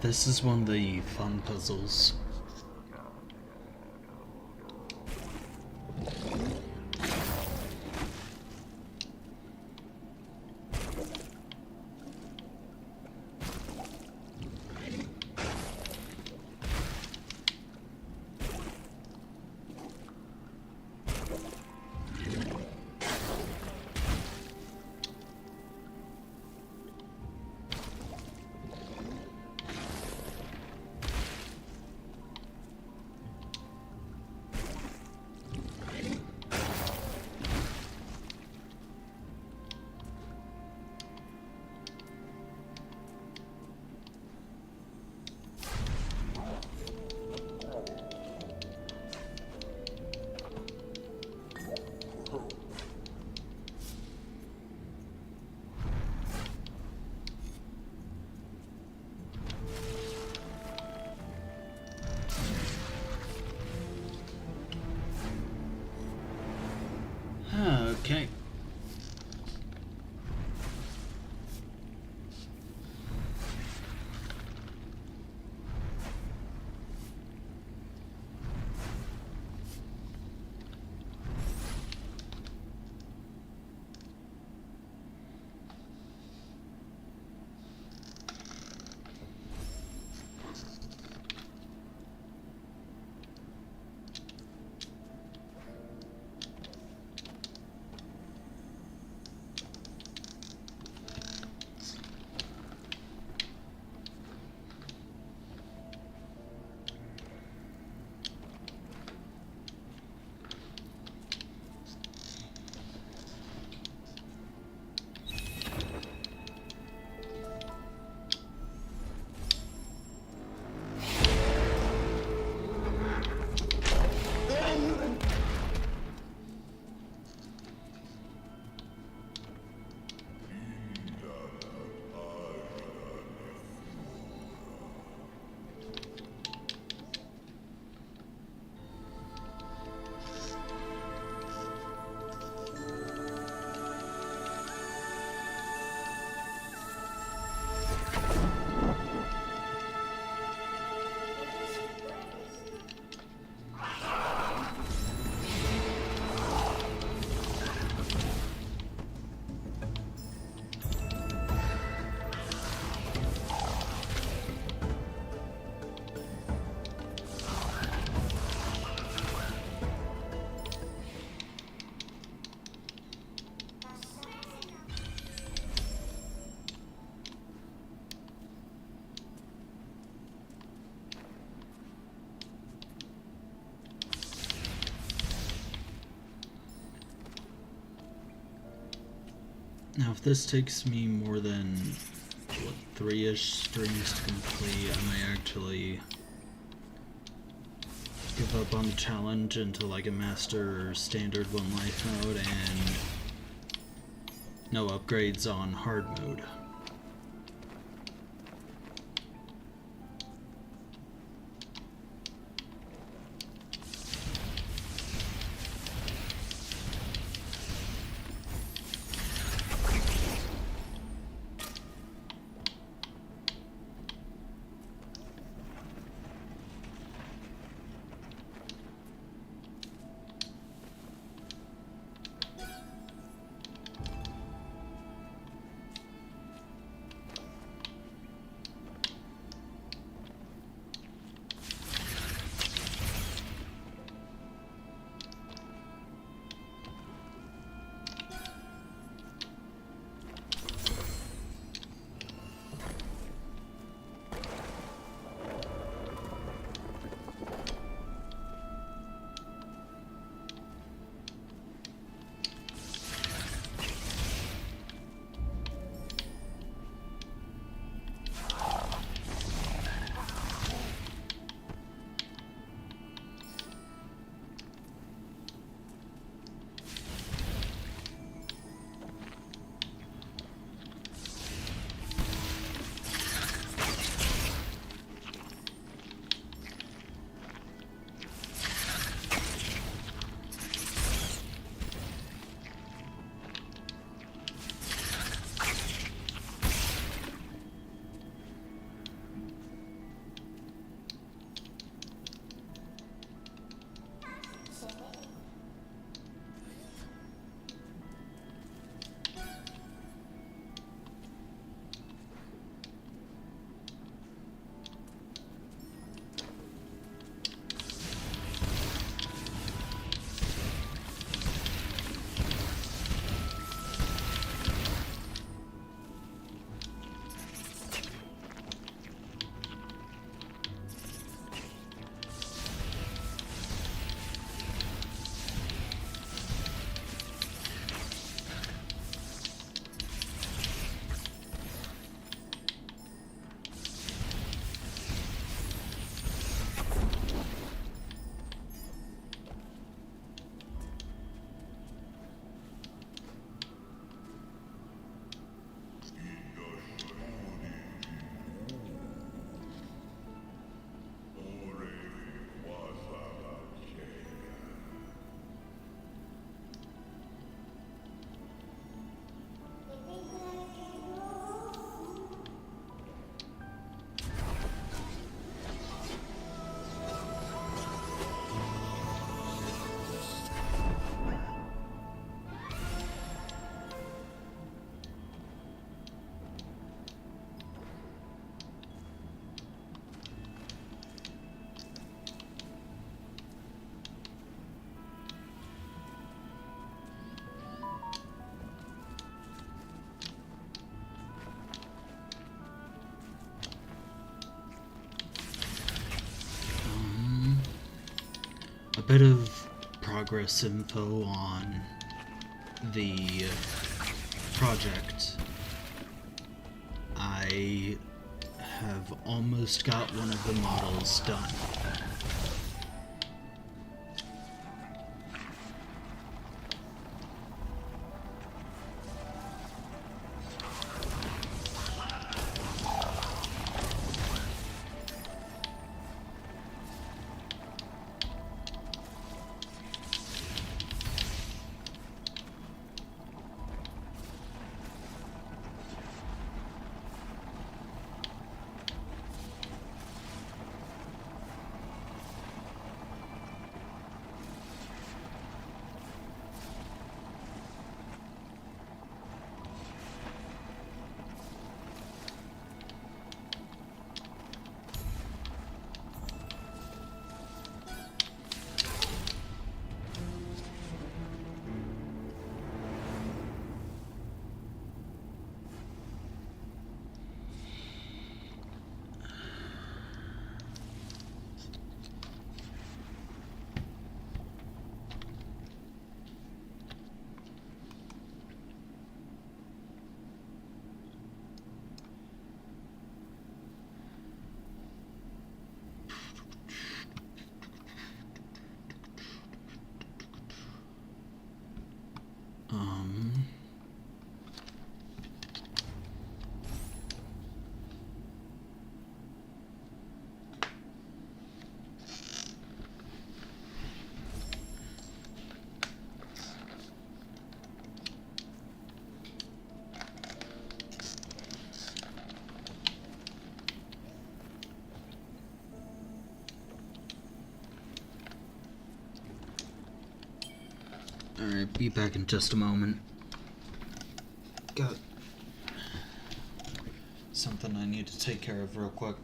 This is one of the fun puzzles. Okay. Now, if this takes me more than, what, 3-ish streams to complete, I might actually give up on the challenge into like a master or standard one life mode and no upgrades on hard mode. bit of progress info on the project. I have almost got one of the models done. Alright, be back in just a moment. Got something I need to take care of real quick.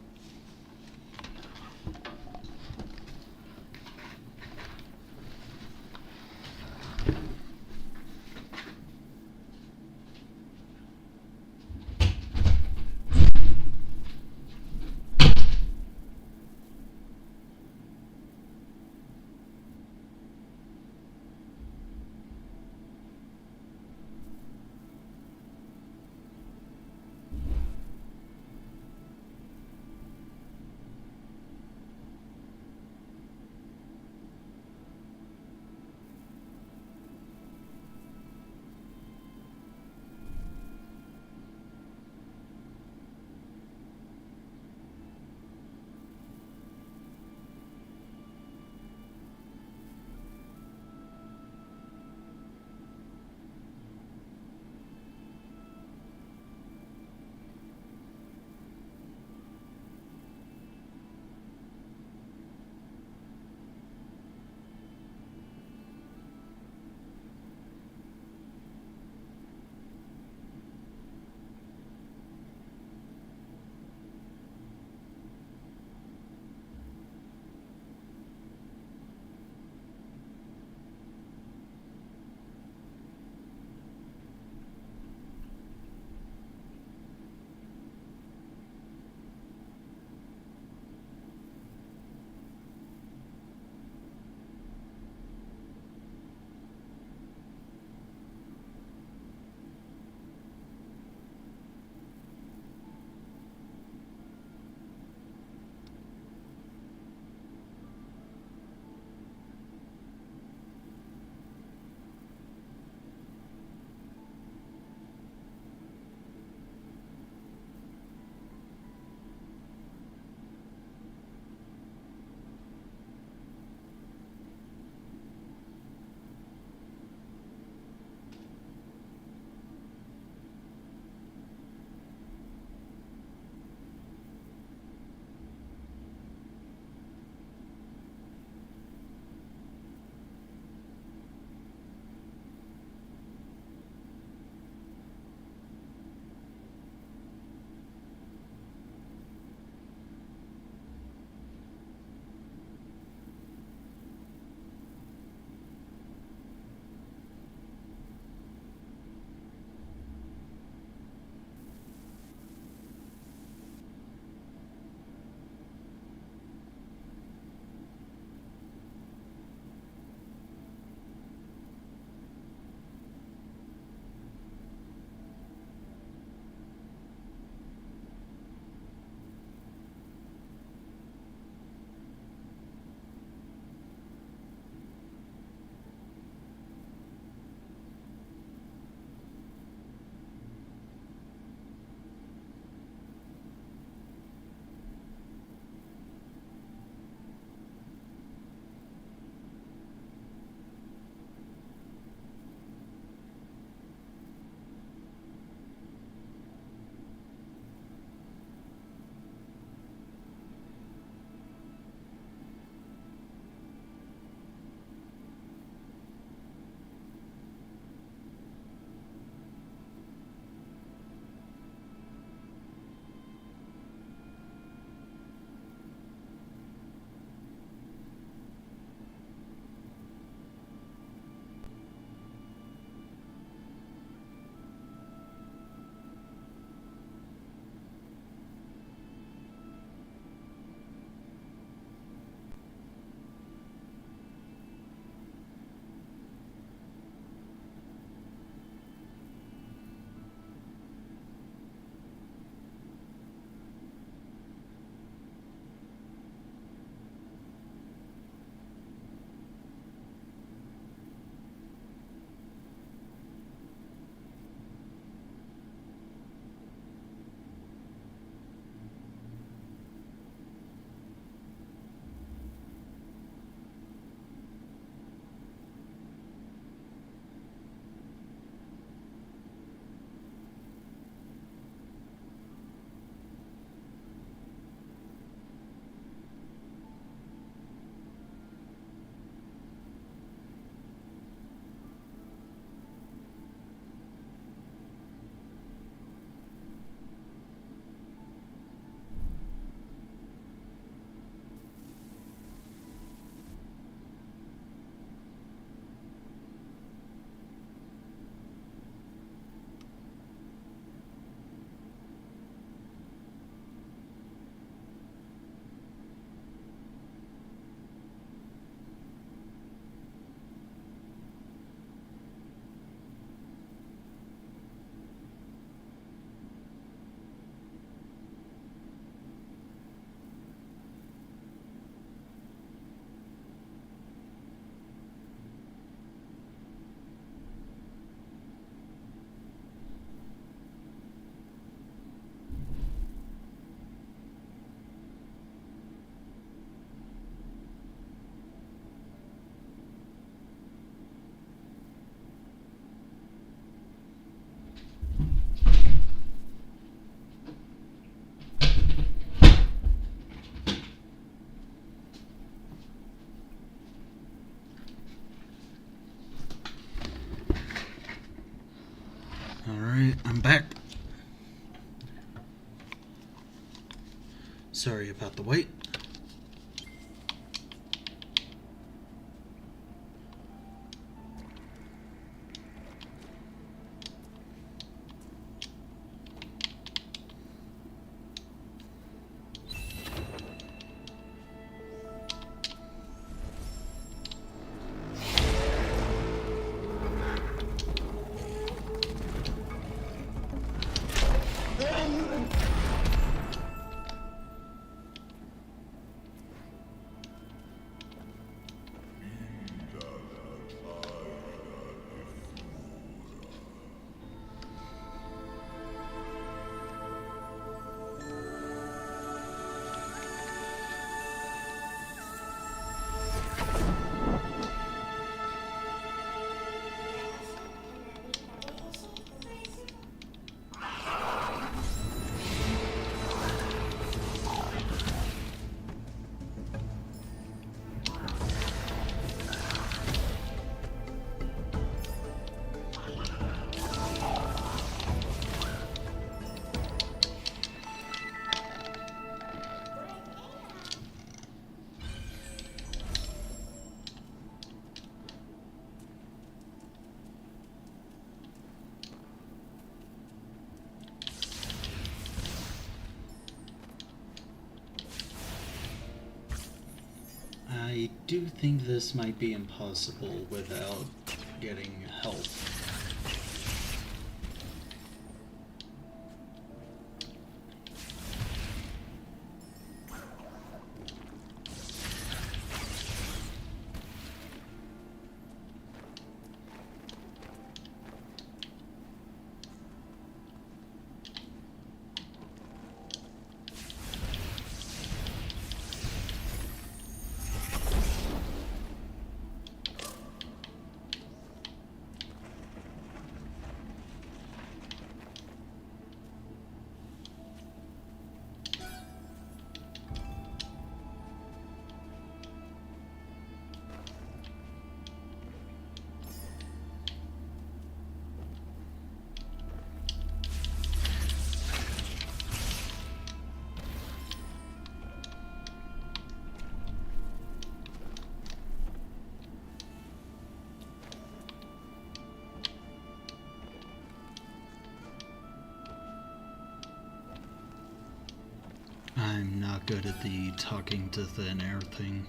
Alright, I'm back. Sorry about the wait. I do think this might be impossible without getting help. I'm not good at the talking to thin air thing.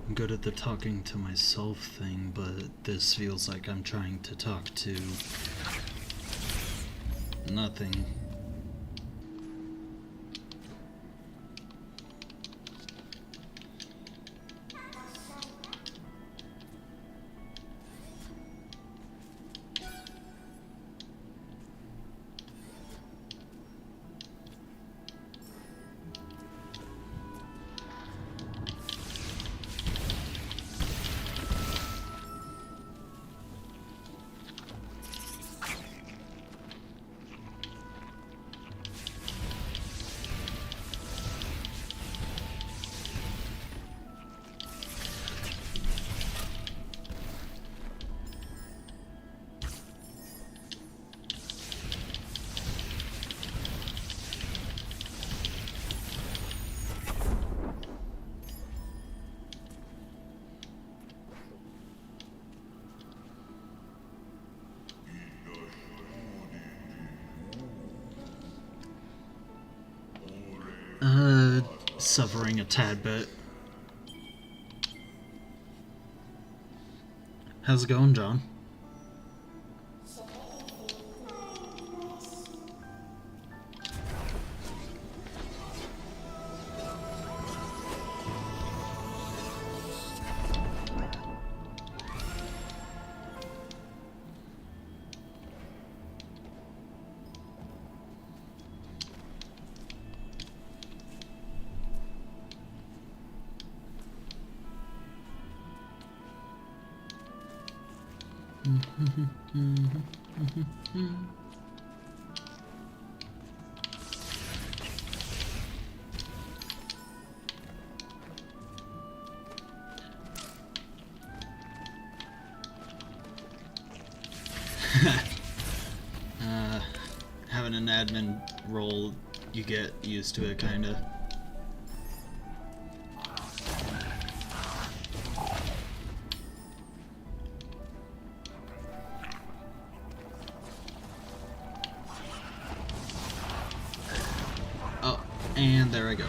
I'm good at the talking to myself thing, but this feels like I'm trying to talk to nothing. Suffering a tad bit. How's it going, John? admin role, you get used to it, kinda. Oh, and there I go.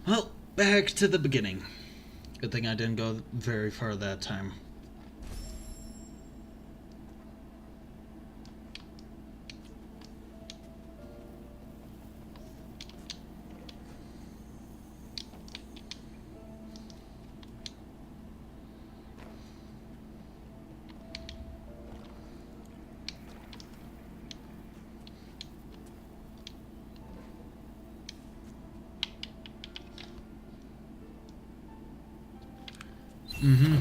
Well, back to the beginning. Good thing I didn't go very far that time. Mm-hmm.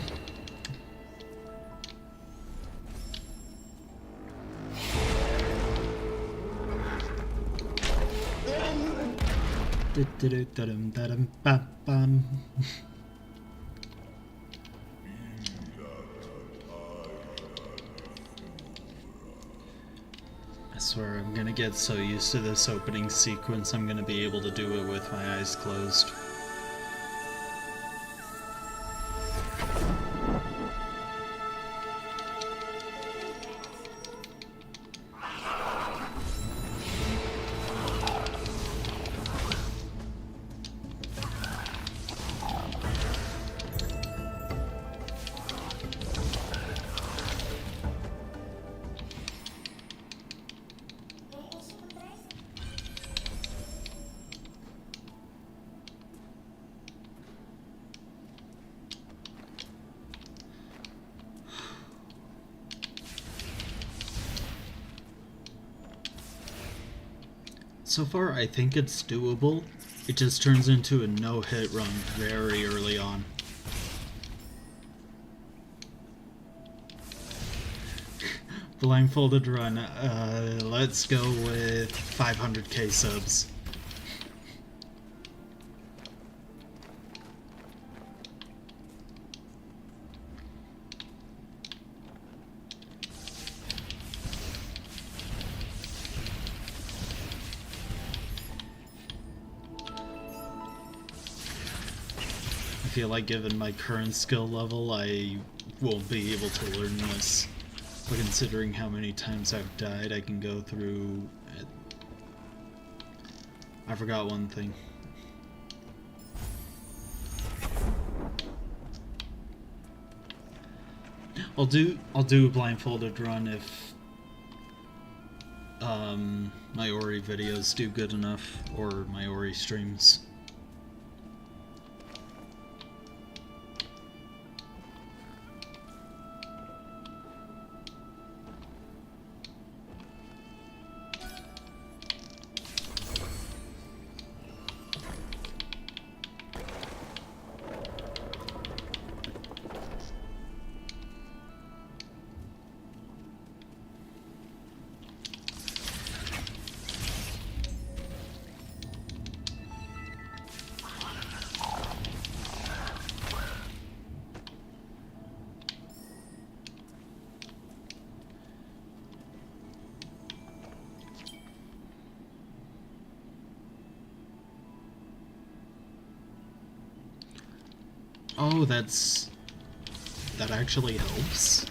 I swear I'm gonna get so used to this opening sequence, I'm gonna be able to do it with my eyes closed. So far, I think it's doable. It just turns into a no-hit run very early on. Blindfolded run, let's go with 500k subs. I feel like given my current skill level, I won't be able to learn this. But considering how many times I've died, I can go through... I forgot one thing. I'll do a blindfolded run if my Ori videos do good enough, or my Ori streams. Oh, that actually helps.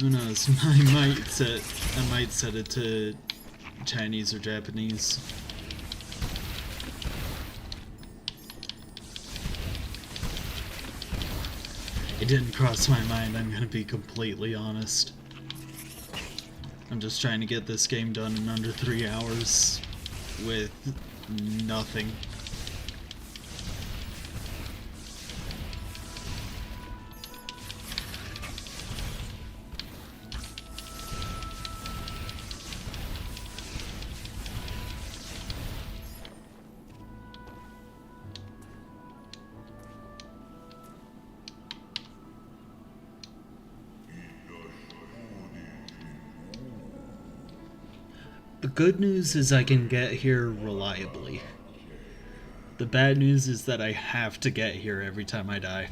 Who knows? I might set it to Chinese or Japanese. It didn't cross my mind, I'm gonna be completely honest. I'm just trying to get this game done in under 3 hours with nothing. The good news is I can get here reliably. The bad news is that I have to get here every time I die.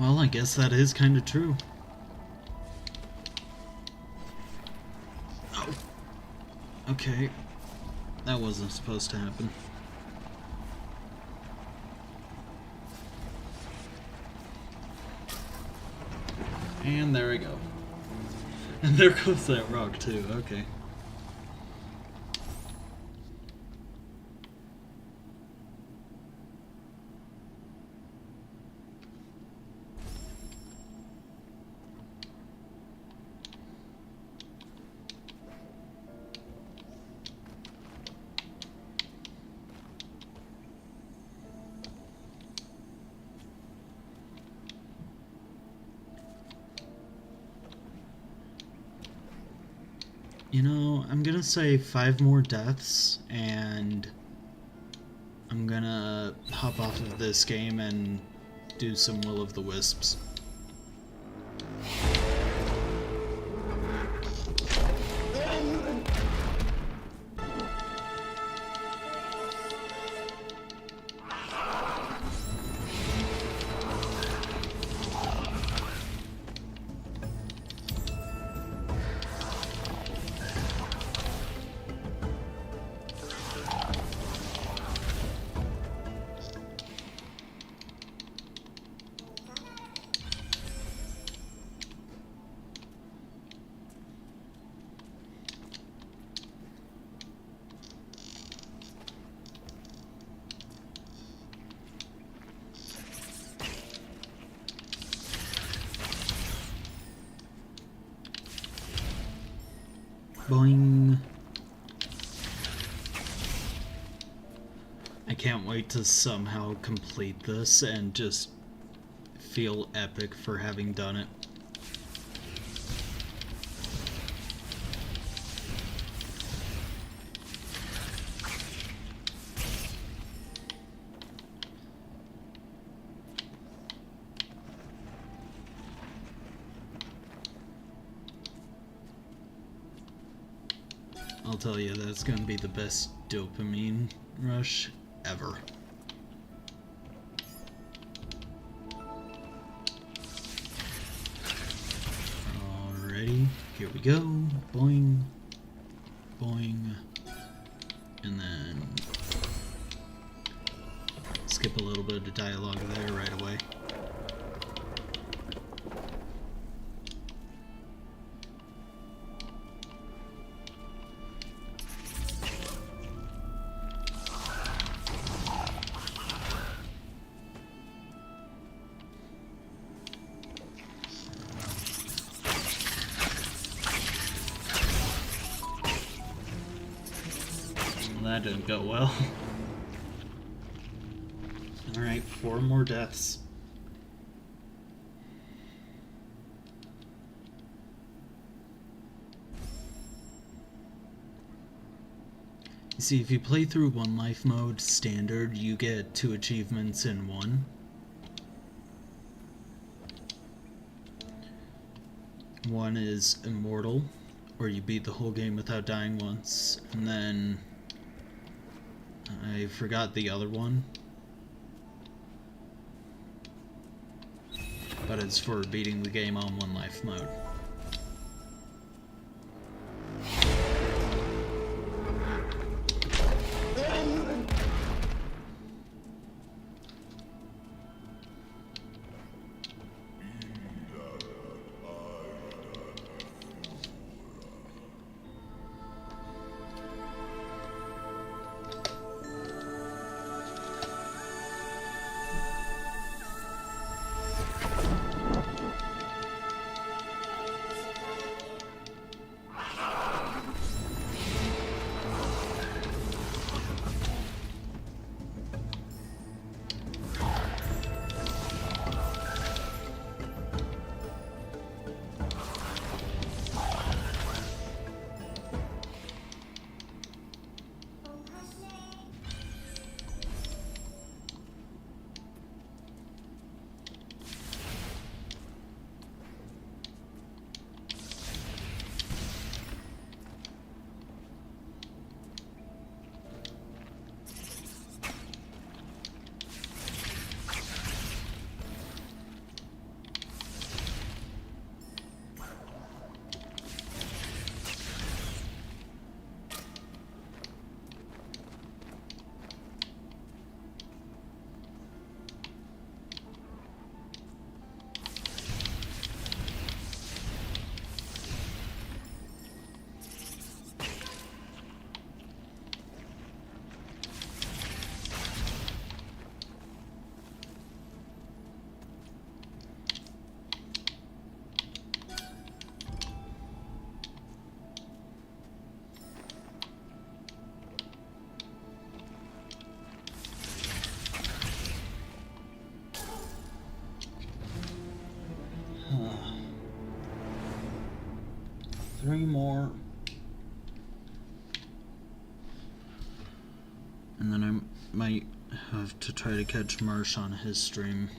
Well, I guess that is kind of true. Oh. Okay. That wasn't supposed to happen. And there we go. And there goes that rock too, okay. You know, I'm gonna say 5 more deaths, and I'm gonna hop off of this game and do some Will of the Wisps. Boing. I can't wait to somehow complete this and just feel epic for having done it. I'll tell you, that's gonna be the best dopamine rush ever. Alrighty, here we go. Boing, boing, and then skip a little bit of dialogue there right away. That didn't go well. Alright, 4 more deaths. You see, if you play through One Life mode standard, you get 2 achievements in one. One is Immortal, where you beat the whole game without dying once, and then I forgot the other one, but it's for beating the game on One Life mode. 3 more. And then I might have to try to catch Marsh on his stream.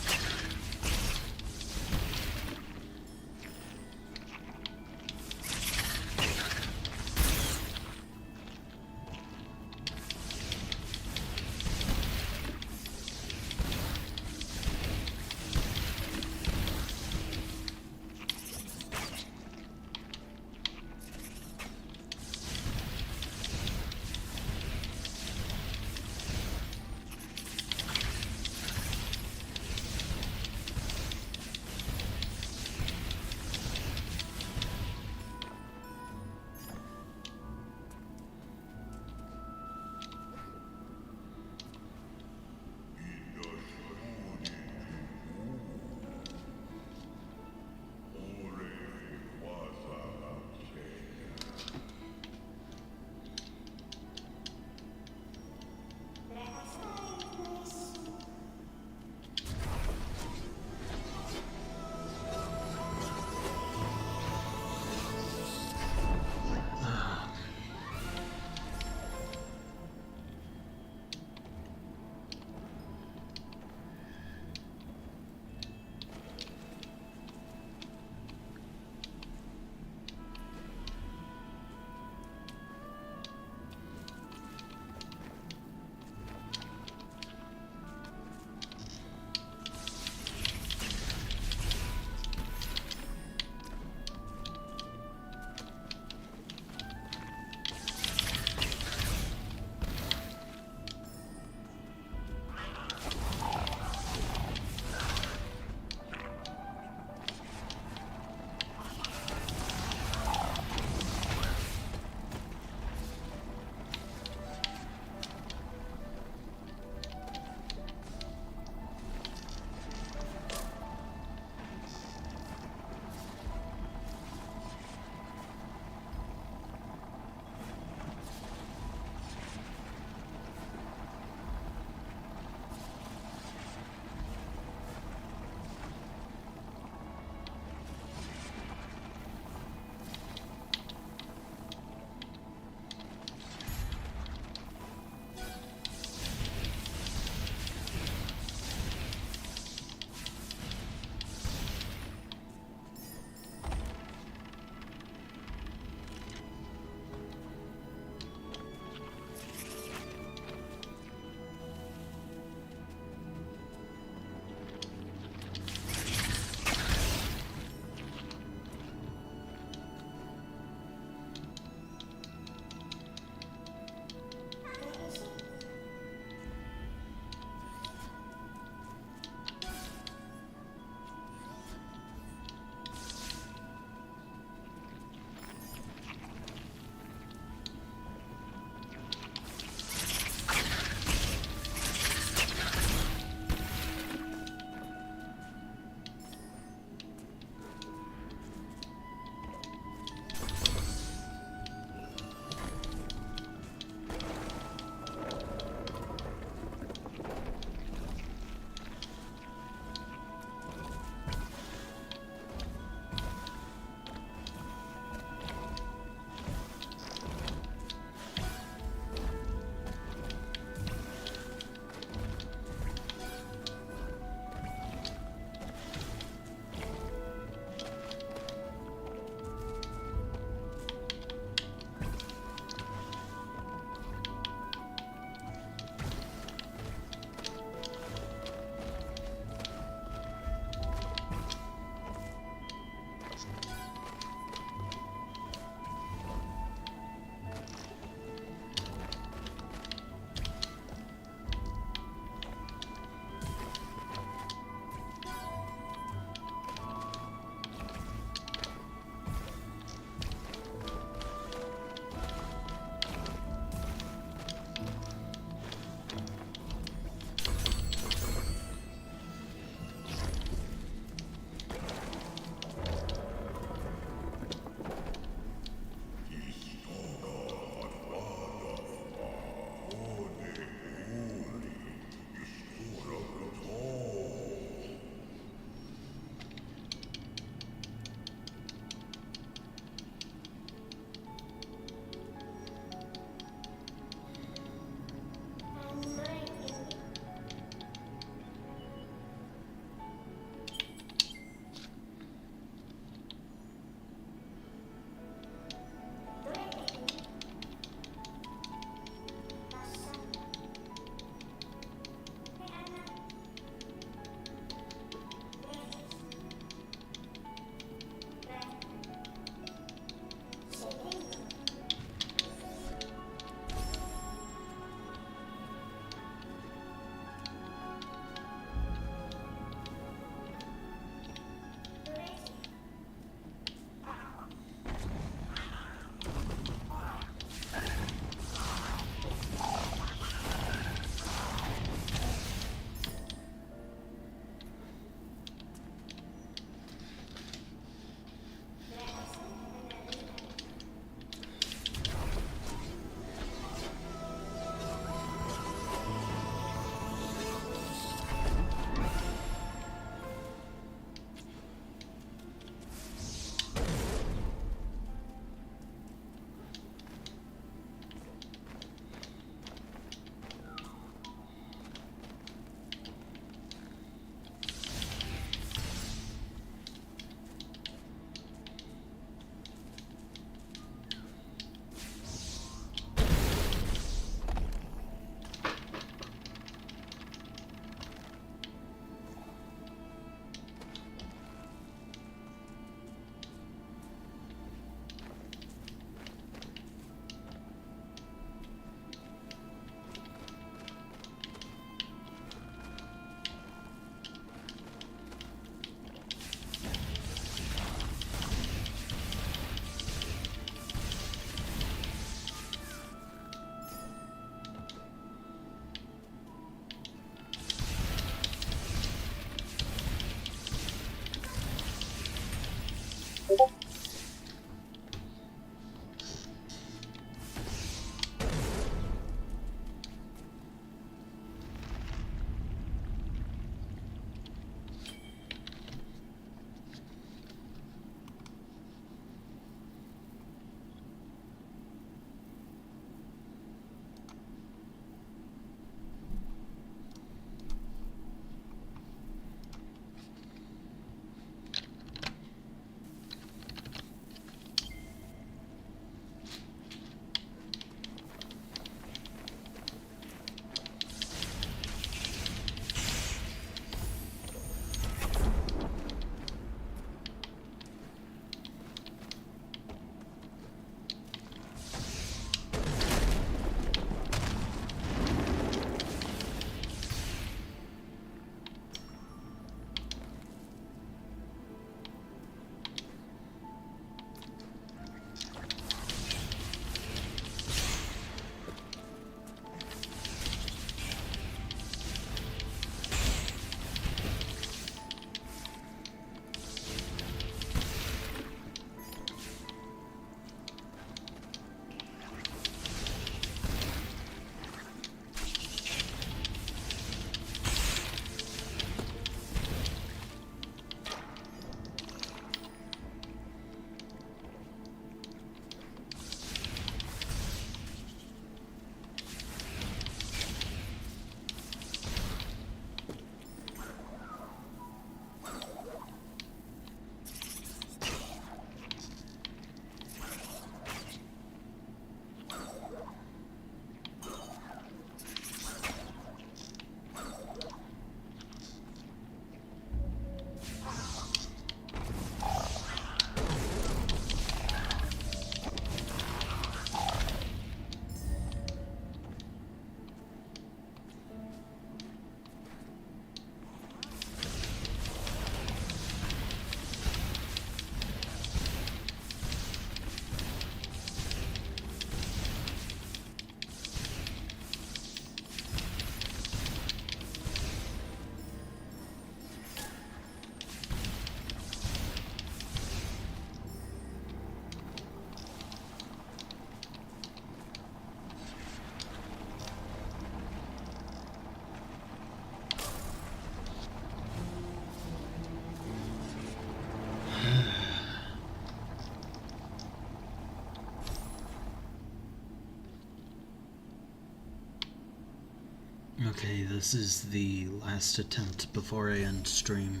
Okay, this is the last attempt before I end stream.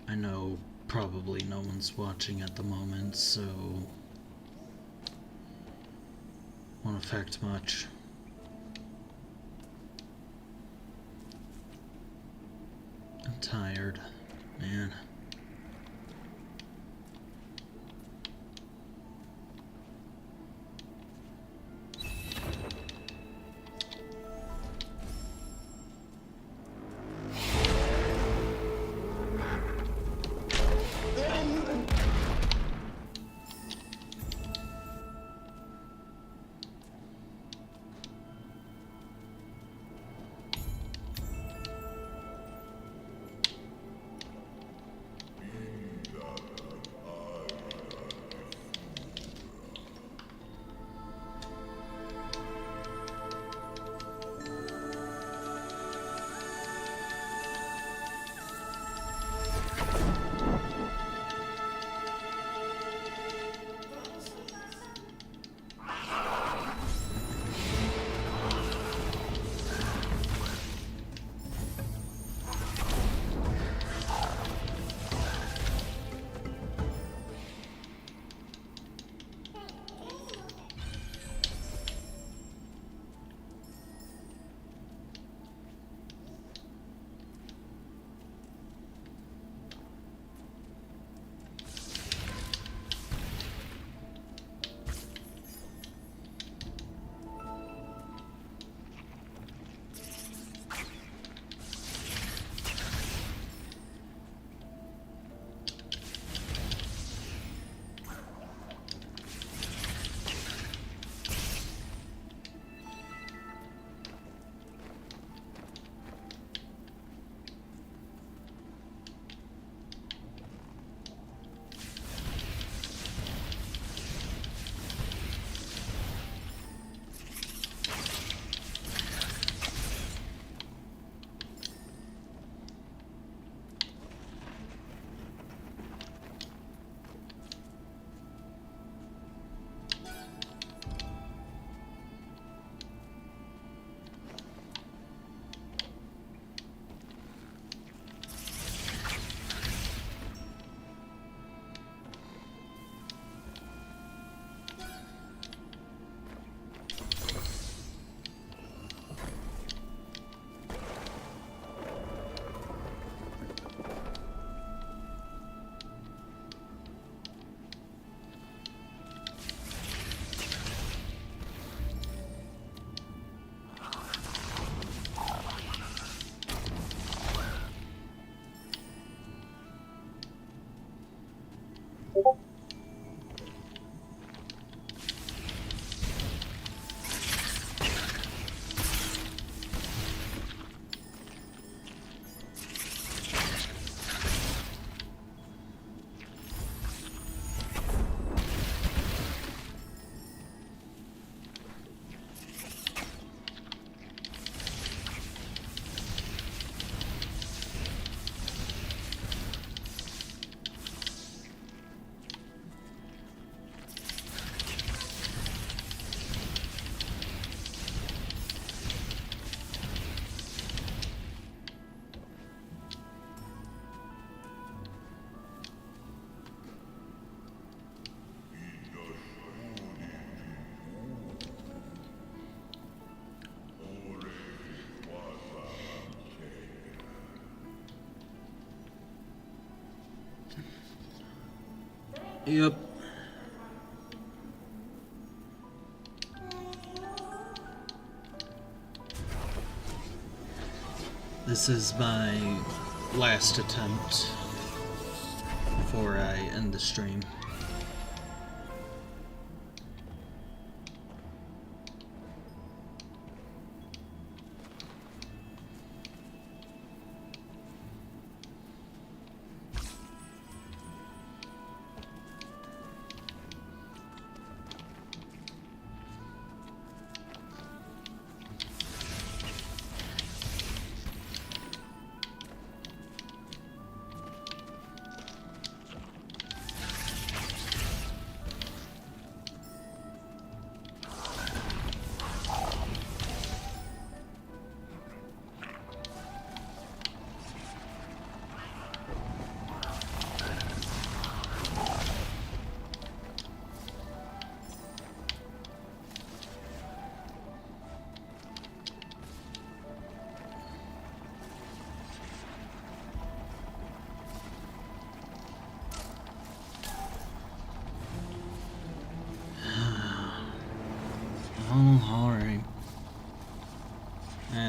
I know probably no one's watching at the moment, so won't affect much. I'm tired, man. Yep. This is my last attempt before I end the stream.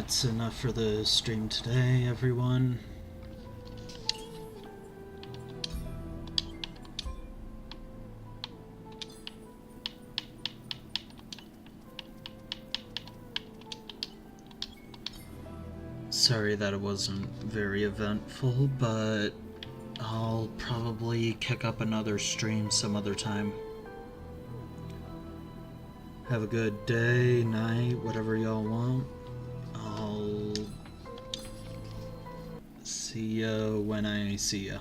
that's enough for the stream today, everyone. Sorry that it wasn't very eventful, but I'll probably kick up another stream some other time. Have a good day, night, whatever y'all want. I'll see ya when I see ya.